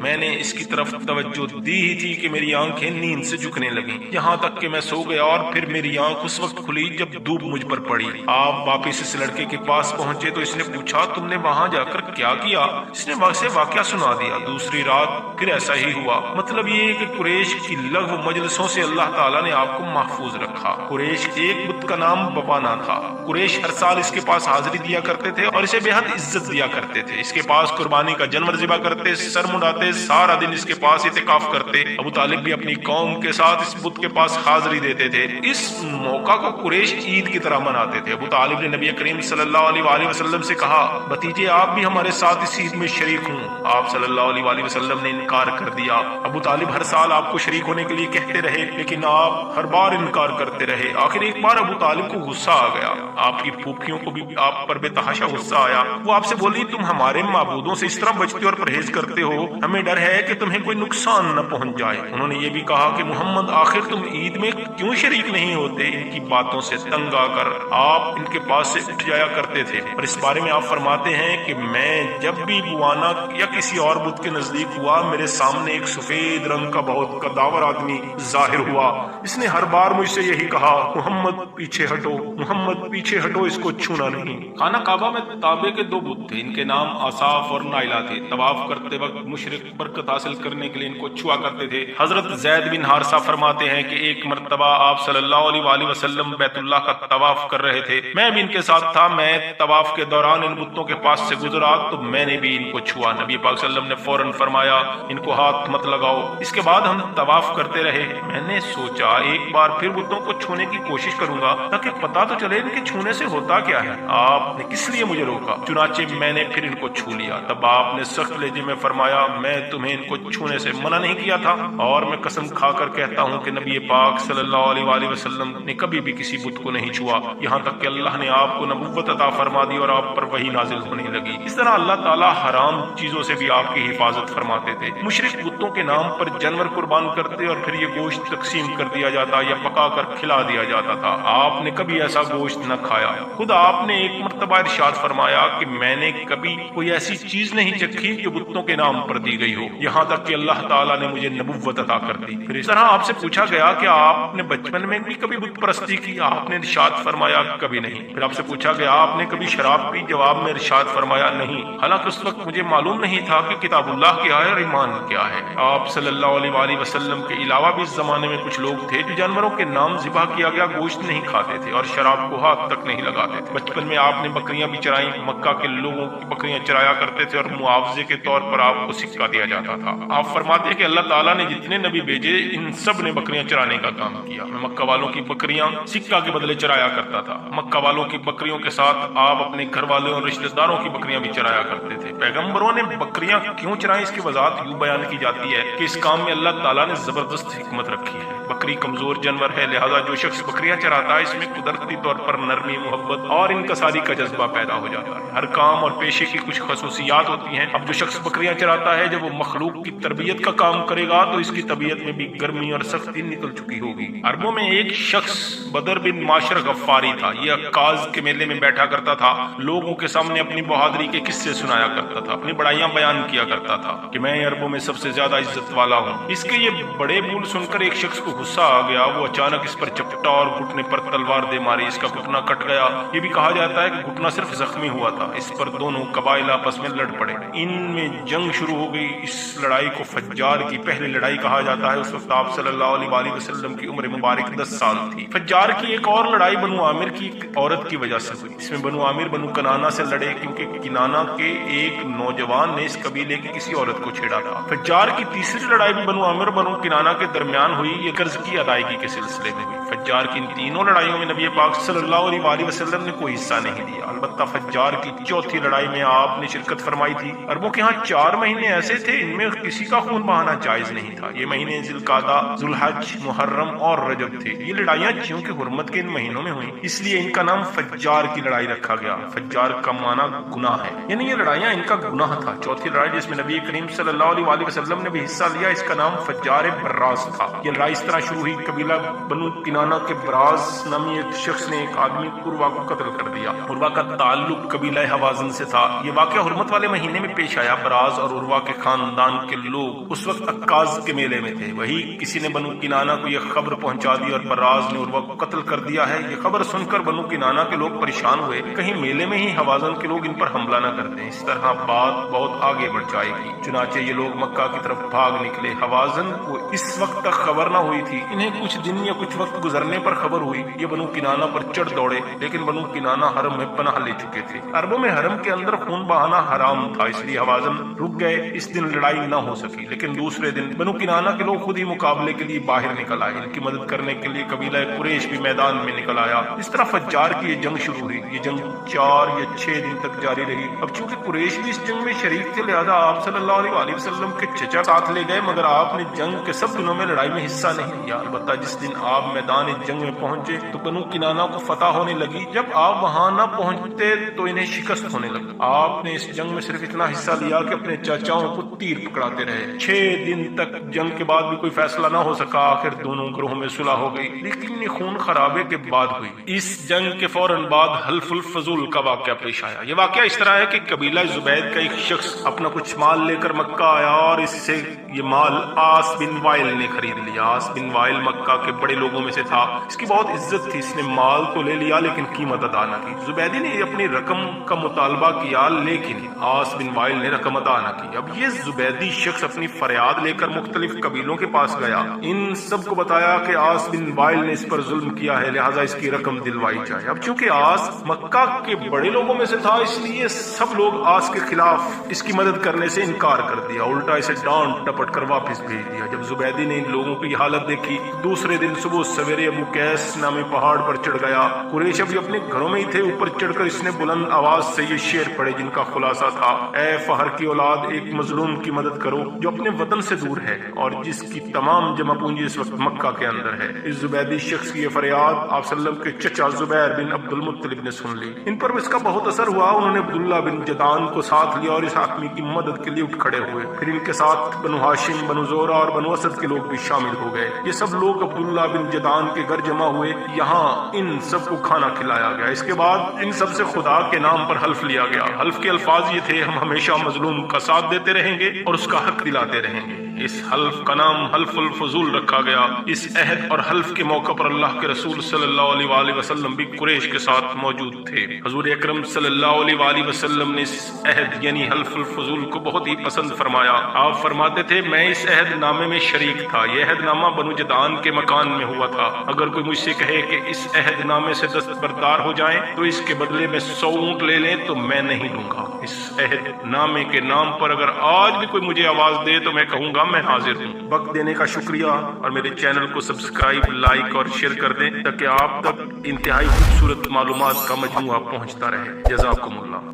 میں نے اس کی طرف توجہ دی ہی تھی کہ میری آنکھیں نیند سے جھکنے لگیں، یہاں تک کہ میں سو گیا، اور پھر میری آنکھ اس وقت کھلی جب دھوپ مجھ پر پڑی۔ آپ واپس اس لڑکے کے پاس پہنچے تو اس نے پوچھا تم نے وہاں جا کر کیا کیا؟ اس نے سے واقعہ سنا دیا۔ دوسری رات پھر ایسا ہی ہوا۔ مطلب یہ ہے کہ قریش کی لغو مجلسوں سے اللہ تعالیٰ نے آپ کو محفوظ رکھا۔ قریش ایک بت کا نام بوانا تھا۔ قریش ہر سال اس کے پاس حاضری دیا کرتے تھے اور اسے بے حد عزت دیا کرتے تھے۔ اس کے پاس قربانی کا جانور ذبح کرتے، سر منڈاتے، سارا دن اس کے پاس اعتکاف کرتے۔ ابو طالب بھی اپنی قوم کے ساتھ اس بت کے پاس حاضری دیتے تھے۔ اس موقع کو قریش عید کی طرح مناتے تھے۔ ابو طالب نے نبی کریم صلی اللہ علیہ وآلہ وسلم سے کہا بھتیجے آپ بھی ہمارے ساتھ اس عید میں شریک ہوں۔ آپ صلی اللہ علیہ وآلہ وسلم نے انکار کر دیا۔ ابو طالب ہر سال آپ کو شریک ہونے کے لیے کہتے رہے لیکن آپ ہر بار انکار کرتے رہے۔ آخر ایک بار ابو طالب کو غصہ آ گیا۔ آپ کی پھوپھیوں کو بھی آپ پر بے تحاشا غصہ آیا۔ وہ آپ سے بولی تم ہمارے معبودوں سے اس طرح بچتے اور پرہیز کرتے ہو، ہمیں ڈر ہے کہ تمہیں کوئی نقصان نہ پہنچ جائے۔ انہوں نے یہ بھی کہا کہ محمد آخر تم عید میں کیوں شریک نہیں ہوتے؟ ان کی باتوں سے تنگ آ کر آپ ان کے پاس سے اٹھ جایا کرتے تھے۔ اور اس بارے میں آپ فرماتے ہیں کہ میں جب بھی بوانا یا کسی اور بت کے نزدیک ہوا میرے سامنے ایک سفید رنگ کا بہت قداور آدمی ظاہر ہوا۔ اس نے ہر بار مجھ سے یہی کہا محمد پیچھے ہٹو، محمد پیچھے ہٹو، اس کو چھونا نہیں۔ خانہ کعبہ میں تانبے کے دو بت تھے، ان کے نام آصاف اور نائلہ تھے۔ طواف کرتے وقت مشرک برکت حاصل کرنے کے لیے ان کو چھوا کرتے تھے۔ حضرت زید بن حارثہ فرماتے ہیں کہ ایک مرتبہ آپ صلی اللہ علیہ وآلہ وسلم بیت اللہ کا طواف کر رہے تھے، میں بھی ان کے ساتھ تھا۔ میں طواف کے دوران ان بتوں کے پاس سے گزرا تو میں نے بھی ان کو چھوا۔ نبی پاک صلی اللہ علیہ وسلم نے فوراً فرمایا ان کو ہاتھ مت لگاؤ۔ اس کے بعد ہم طواف کرتے رہے۔ میں نے سوچا ایک بار پھر بتوں کو چھونے کی کوشش کروں گا تاکہ پتہ تو چلے ان کے چھونے سے ہوتا کیا ہے۔ آپ نے کس لیے مجھے روکا؟ چنانچہ میں نے پھر ان کو چھو لیا۔ تب آپ نے سخت لہجے میں فرمایا میں تمہیں ان کو چھونے سے منع نہیں کیا تھا؟ اور میں قسم کھا کر کہتا ہوں کہ نبی پاک صلی اللہ علیہ وآلہ وسلم نے کبھی بھی کسی بت کو نہیں چھوا، یہاں تک کہ اللہ نے آپ کو نبوت عطا فرما دی اور آپ پر وحی نازل ہونے لگی۔ اس طرح اللہ تعالیٰ حرام چیزوں سے بھی آپ کی حفاظت فرماتے تھے۔ مشرک بتوں کے نام پر جانور قربان کرتے اور پھر یہ گوشت تقسیم کر دیا جاتا یا پکا کر کھلا دیا جاتا تھا۔ آپ نے کبھی ایسا گوشت نہ کھایا۔ خود آپ نے ایک مرتبہ ارشاد فرمایا کہ میں نے کبھی کوئی ایسی چیز نہیں چکھی جو بتوں کے نام پر دی گئی ہو، یہاں تک کہ اللہ تعالیٰ نے مجھے نبوت عطا کر دی۔ پھر اس طرح آپ سے پوچھا گیا کہ آپ نے بچپن میں بھی کبھی بت پرستی کی؟ آپ نے ارشاد فرمایا کبھی نہیں۔ پھر آپ سے پوچھا گیا آپ نے کبھی شراب پی؟ جواب میں ارشاد فرمایا نہیں، حالانکہ اس وقت مجھے معلوم نہیں تھا کہ کتاب اللہ کیا ہے اور ایمان کیا ہے۔ آپ صلی اللہ علیہ وآلہ وسلم کے علاوہ بھی اس زمانے میں کچھ لوگ تھے جو جانوروں کے نام ذبح کیا گیا گوشت نہیں کھاتے تھے اور شراب کو ہاتھ تک نہیں لگاتے تھے۔ بچپن میں آپ نے بکریاں بھی چرائیں، مکہ کے لوگوں کی بکریاں چرایا کرتے تھے اور معاوضے کے طور پر آپ کو سکہ دیا جاتا تھا۔ آپ فرماتے ہیں کہ اللہ تعالیٰ نے جتنے نبی بھیجے ان سب نے بکریاں چرانے کا کام کیا۔ میں مکہ والوں کی بکریاں سکہ کے بدلے چرایا کرتا تھا۔ مکہ والوں کی بکریوں کے ساتھ آپ اپنے گھر والوں اور رشتہ داروں کی بکریاں بھی چرایا کرتے تھے۔ پیغمبروں نے بکریاں کیوں چرائیں اس کی وضاحت یوں بیان کی جاتی ہے کہ اس کام میں اللہ تعالیٰ نے زبردست حکمت رکھی ہے۔ بکری کمزور جانور ہے، لہذا جو شخص بکریاں چراتا ہے اس میں قدرتی طور پر نرمی، محبت اور انکساری کا جذبہ پیدا ہو جاتا ہے۔ ہر کام اور پیشے کی کچھ خصوصیات ہوتی ہیں۔ اب جو شخص بکریاں چراتا ہے جب وہ مخلوق کی تربیت کا کام کرے گا تو اس کی طبیعت میں بھی گرمی اور سختی نکل چکی ہوگی۔ عربوں میں ایک شخص بدر بن معاشر غفاری تھا۔ یہ عکاظ کے میلے میں بیٹھا کرتا تھا، لوگوں کے سامنے اپنی بہادری کے قصے سنایا کرتا تھا، اپنی بڑائیاں بیان کیا کرتا تھا کہ میں عربوں میں سب سے زیادہ عزت والا ہوں۔ اس کے یہ بڑے بول سن کر ایک شخص کو غصہ آ گیا۔ وہ اچانک اس پر چپٹا اور گھٹنے پر تلوار دے ماری، اس کا گھٹنا کٹ گیا۔ یہ بھی کہا جاتا ہے کہ گھٹنا صرف زخمی ہوا تھا۔ اس پر دونوں قبائل آپس میں لڑ پڑے، ان میں جنگ شروع ہو گئی۔ اس لڑائی کو فجار کی پہلی لڑائی کہا جاتا ہے۔ اس وقت آپ صلی اللہ علیہ وآلہ وسلم کی عمر مبارک 10 سال تھی۔ فجار کی ایک اور لڑائی بنو عامر کی ایک عورت کی وجہ سے ہوئی۔ اس میں بنو عامر بنو کنانہ سے لڑے کیونکہ کنانہ کے ایک نوجوان نے اس قبیلے کی کسی عورت کو چھیڑا تھا۔ فجار کی تیسری لڑائی بھی بنو عامر بنو کنانہ کے درمیان ہوئی، یہ قرض کی ادائیگی کے سلسلے میں ہوئی۔ فجار کی ان تینوں لڑائیوں میں نبی پاک صلی اللہ علیہ وآلہ وسلم نے کوئی حصہ نہیں دیا، البتہ فجار کی چوتھی لڑائی میں آپ نے شرکت فرمائی تھی۔ عربوں کے ہاں 4 مہینے ایسے تھے ان میں کسی کا خون بہانا جائز نہیں تھا۔ یہ مہینے ذی القعدہ، ذو الحج، محرم اور رجب تھے۔ یہ لڑائیاں چونکہ حرمت کے ان مہینوں میں ہوئیں اس لیے ان کا نام فجار کی لڑائی رکھا گیا۔ فجار کا معنی گناہ ہے، یعنی یہ لڑائیاں ان کا گناہ تھا۔ چوتھی لڑائی جس میں نبی کریم صلی اللہ علیہ وآلہ وسلم نے بھی حصہ لیا، اس کا نام فجار براز تھا۔ یہ لڑائی اس طرح شروع ہوئی، قبیلہ بنو کنانہ کے براز نامی ایک شخص نے ایک آدمی عروہ کو قتل کر دیا۔ عروہ کا تعلق قبیلہ حوازن سے تھا۔ یہ واقعہ حرمت والے مہینے میں پیش آیا۔ براز اور عروہ کے خاندان کے لوگ اس وقت عکاظ کے میلے میں تھے۔ وہی کسی نے بنو کنانہ کو یہ خبر پہنچا دی اور براز نے عروہ کو قتل کر دیا ہے۔ یہ خبر سن کر بنو کنانہ کے لوگ پریشان ہوئے، کہیں میلے میں ہی حوازن کے لوگ ان پر حملہ نہ کر دیں، اس طرح بات بہت آگے بڑھ جائے گی۔ چنانچہ یہ لوگ مکہ کی طرف بھاگ نکلے۔ حوازن کو اس وقت تک خبر نہ ہوئی تھی، انہیں کچھ دن یا کچھ وقت گزرنے پر خبر ہوئی۔ یہ بنو کنانہ پر چڑھ دوڑے، لیکن بنو کنانہ حرم میں پناہ لے چکے تھے۔ عربوں میں حرم کے اندر خون بہانا حرام تھا، اس لیے حوازن رک گئے۔ اس دن لڑائی نہ ہو سکی، لیکن دوسرے دن بنو کنانہ کے لوگ خود ہی مقابلے کے لیے باہر نکل آئے۔ ان کی مدد کرنے کے لیے قبیلہ قریش بھی میدان میں نکل آیا۔ اس طرح فجار کی یہ جنگ شروع ہوئی۔ یہ جنگ 4 یا 6 دن تک جاری رہی۔ اب چونکہ قریش بھی اس جنگ میں شریک تھے، لہذا آپ صلی اللہ علیہ وآلہ وسلم کے چچا ساتھ لے گئے، مگر آپ نے جنگ کے سب دنوں میں لڑائی میں حصہ نہیں لیا۔ البتہ جس دن آپ میدان جنگ میں پہنچے تو بنو کنانہ کو فتح ہونے لگی۔ جب آپ وہاں نہ پہنچتے تو انہیں شکست ہونے لگی۔ آپ نے اس جنگ میں صرف اتنا حصہ لیا کہ اپنے چاچاؤں کو تیر پکڑاتے رہے۔ 6 دن تک جنگ کے بعد بھی کوئی فیصلہ نہ ہو سکا۔ آخر دونوں گروہوں میں صلح ہو گئی، لیکن یہ خون خرابے کے بعد ہوئی۔ اس جنگ کے فوراً بعد حلف الفضول کا واقعہ پیش آیا۔ یہ واقعہ اس طرح ہے کہ قبیلہ زبید کا ایک شخص اپنا کچھ مال لے کر مکہ آیا اور اس سے یہ مال آس بن وائل نے خرید لیا۔ آس بن وائل مکہ کے بڑے لوگوں میں سے تھا، اس کی بہت عزت تھی۔ اس نے مال تو لے لیا لیکن قیمت ادا نہ کی۔ زبیدی نے اپنی رقم کا مطالبہ کیا، لیکن آس بن وائل نے رقم ادا نہ کی۔ اب یہ زبیدی شخص اپنی فریاد لے کر مختلف قبیلوں کے پاس گیا، ان سب کو بتایا کہ آس بن وائل نے اس پر ظلم کیا ہے، لہٰذا اس کی رقم دلوائی جائے۔ اب چونکہ آس مکہ کے بڑے لوگوں میں سے تھا، اس لیے سب لوگ آس کے خلاف اس کی مدد کرنے سے انکار کر دیا، الٹا اسے ڈانٹ ٹپٹ کر واپس بھیج دیا۔ جب زبیدی نے ان لوگوں کی حالت دیکھی، دوسرے دن صبح سویرے ابو قیس نامی پہاڑ پر چڑھ گیا۔ قریش ابھی اپنے گھروں میں ہی تھے۔ اوپر چڑھ کر اس نے بلند آواز سے یہ شعر پڑھے جن کا خلاصہ تھا: اے فہر کی اولاد، ایک مظلوم کی مدد کرو جو اپنے وطن سے دور ہے اور جس کی تمام جمع پونجی اس وقت مکہ کے اندر ہے۔ اس زبیدی شخص کی یہ فریاد آپ صلی اللہ علیہ وسلم کے چچا زبیر بن عبد المطلب نے سن لی۔ ان پر اس کا بہت اثر ہوا۔ انہوں نے عبداللہ بن جدعان کو ساتھ لیا اور اس آدمی کی مدد کے لیے اٹھ کھڑے ہوئے۔ پھر ان کے ساتھ بنو ہاشم، بنو زہرہ اور بنو اسد کے لوگ بھی شامل ہو گئے۔ یہ سب لوگ عبداللہ بن جدعان کے گھر جمع ہوئے، یہاں ان سب کو کھانا کھلایا گیا۔ اس کے بعد ان سب سے خدا کے نام پر حلف لیا گیا۔ حلف کے الفاظ یہ تھے: ہم ہمیشہ مظلوم کا ساتھ دیتے رہیں گے اور اس کا حق دلاتے رہیں گے۔ اس حلف کا نام حلف الفضول رکھا گیا۔ اس عہد اور حلف کے موقع پر اللہ کے رسول صلی اللہ علیہ وآلہ وسلم بھی قریش کے ساتھ موجود تھے۔ حضور اکرم صلی اللہ علیہ وآلہ وسلم نے اس عہد یعنی حلف الفضول کو بہت ہی پسند فرمایا۔ آپ فرماتے تھے: میں اس عہد نامے میں شریک تھا۔ یہ عہد نامہ بنو جدعان کے مکان میں ہوا تھا۔ اگر کوئی مجھ سے کہے کہ اس عہد نامے سے دستبردار ہو جائیں تو اس کے بدلے میں 100 اونٹ لے لیں تو میں نہیں دوں گا۔ اس عہد نامے کے نام پر اگر آج بھی کوئی مجھے آواز دے تو میں کہوں گا میں حاضر ہوں۔ وقت دینے کا شکریہ، اور میرے چینل کو سبسکرائب، لائک اور شیئر کر دیں تاکہ آپ تک انتہائی خوبصورت معلومات کا مجموعہ پہنچتا رہے۔ جزاکم اللہ۔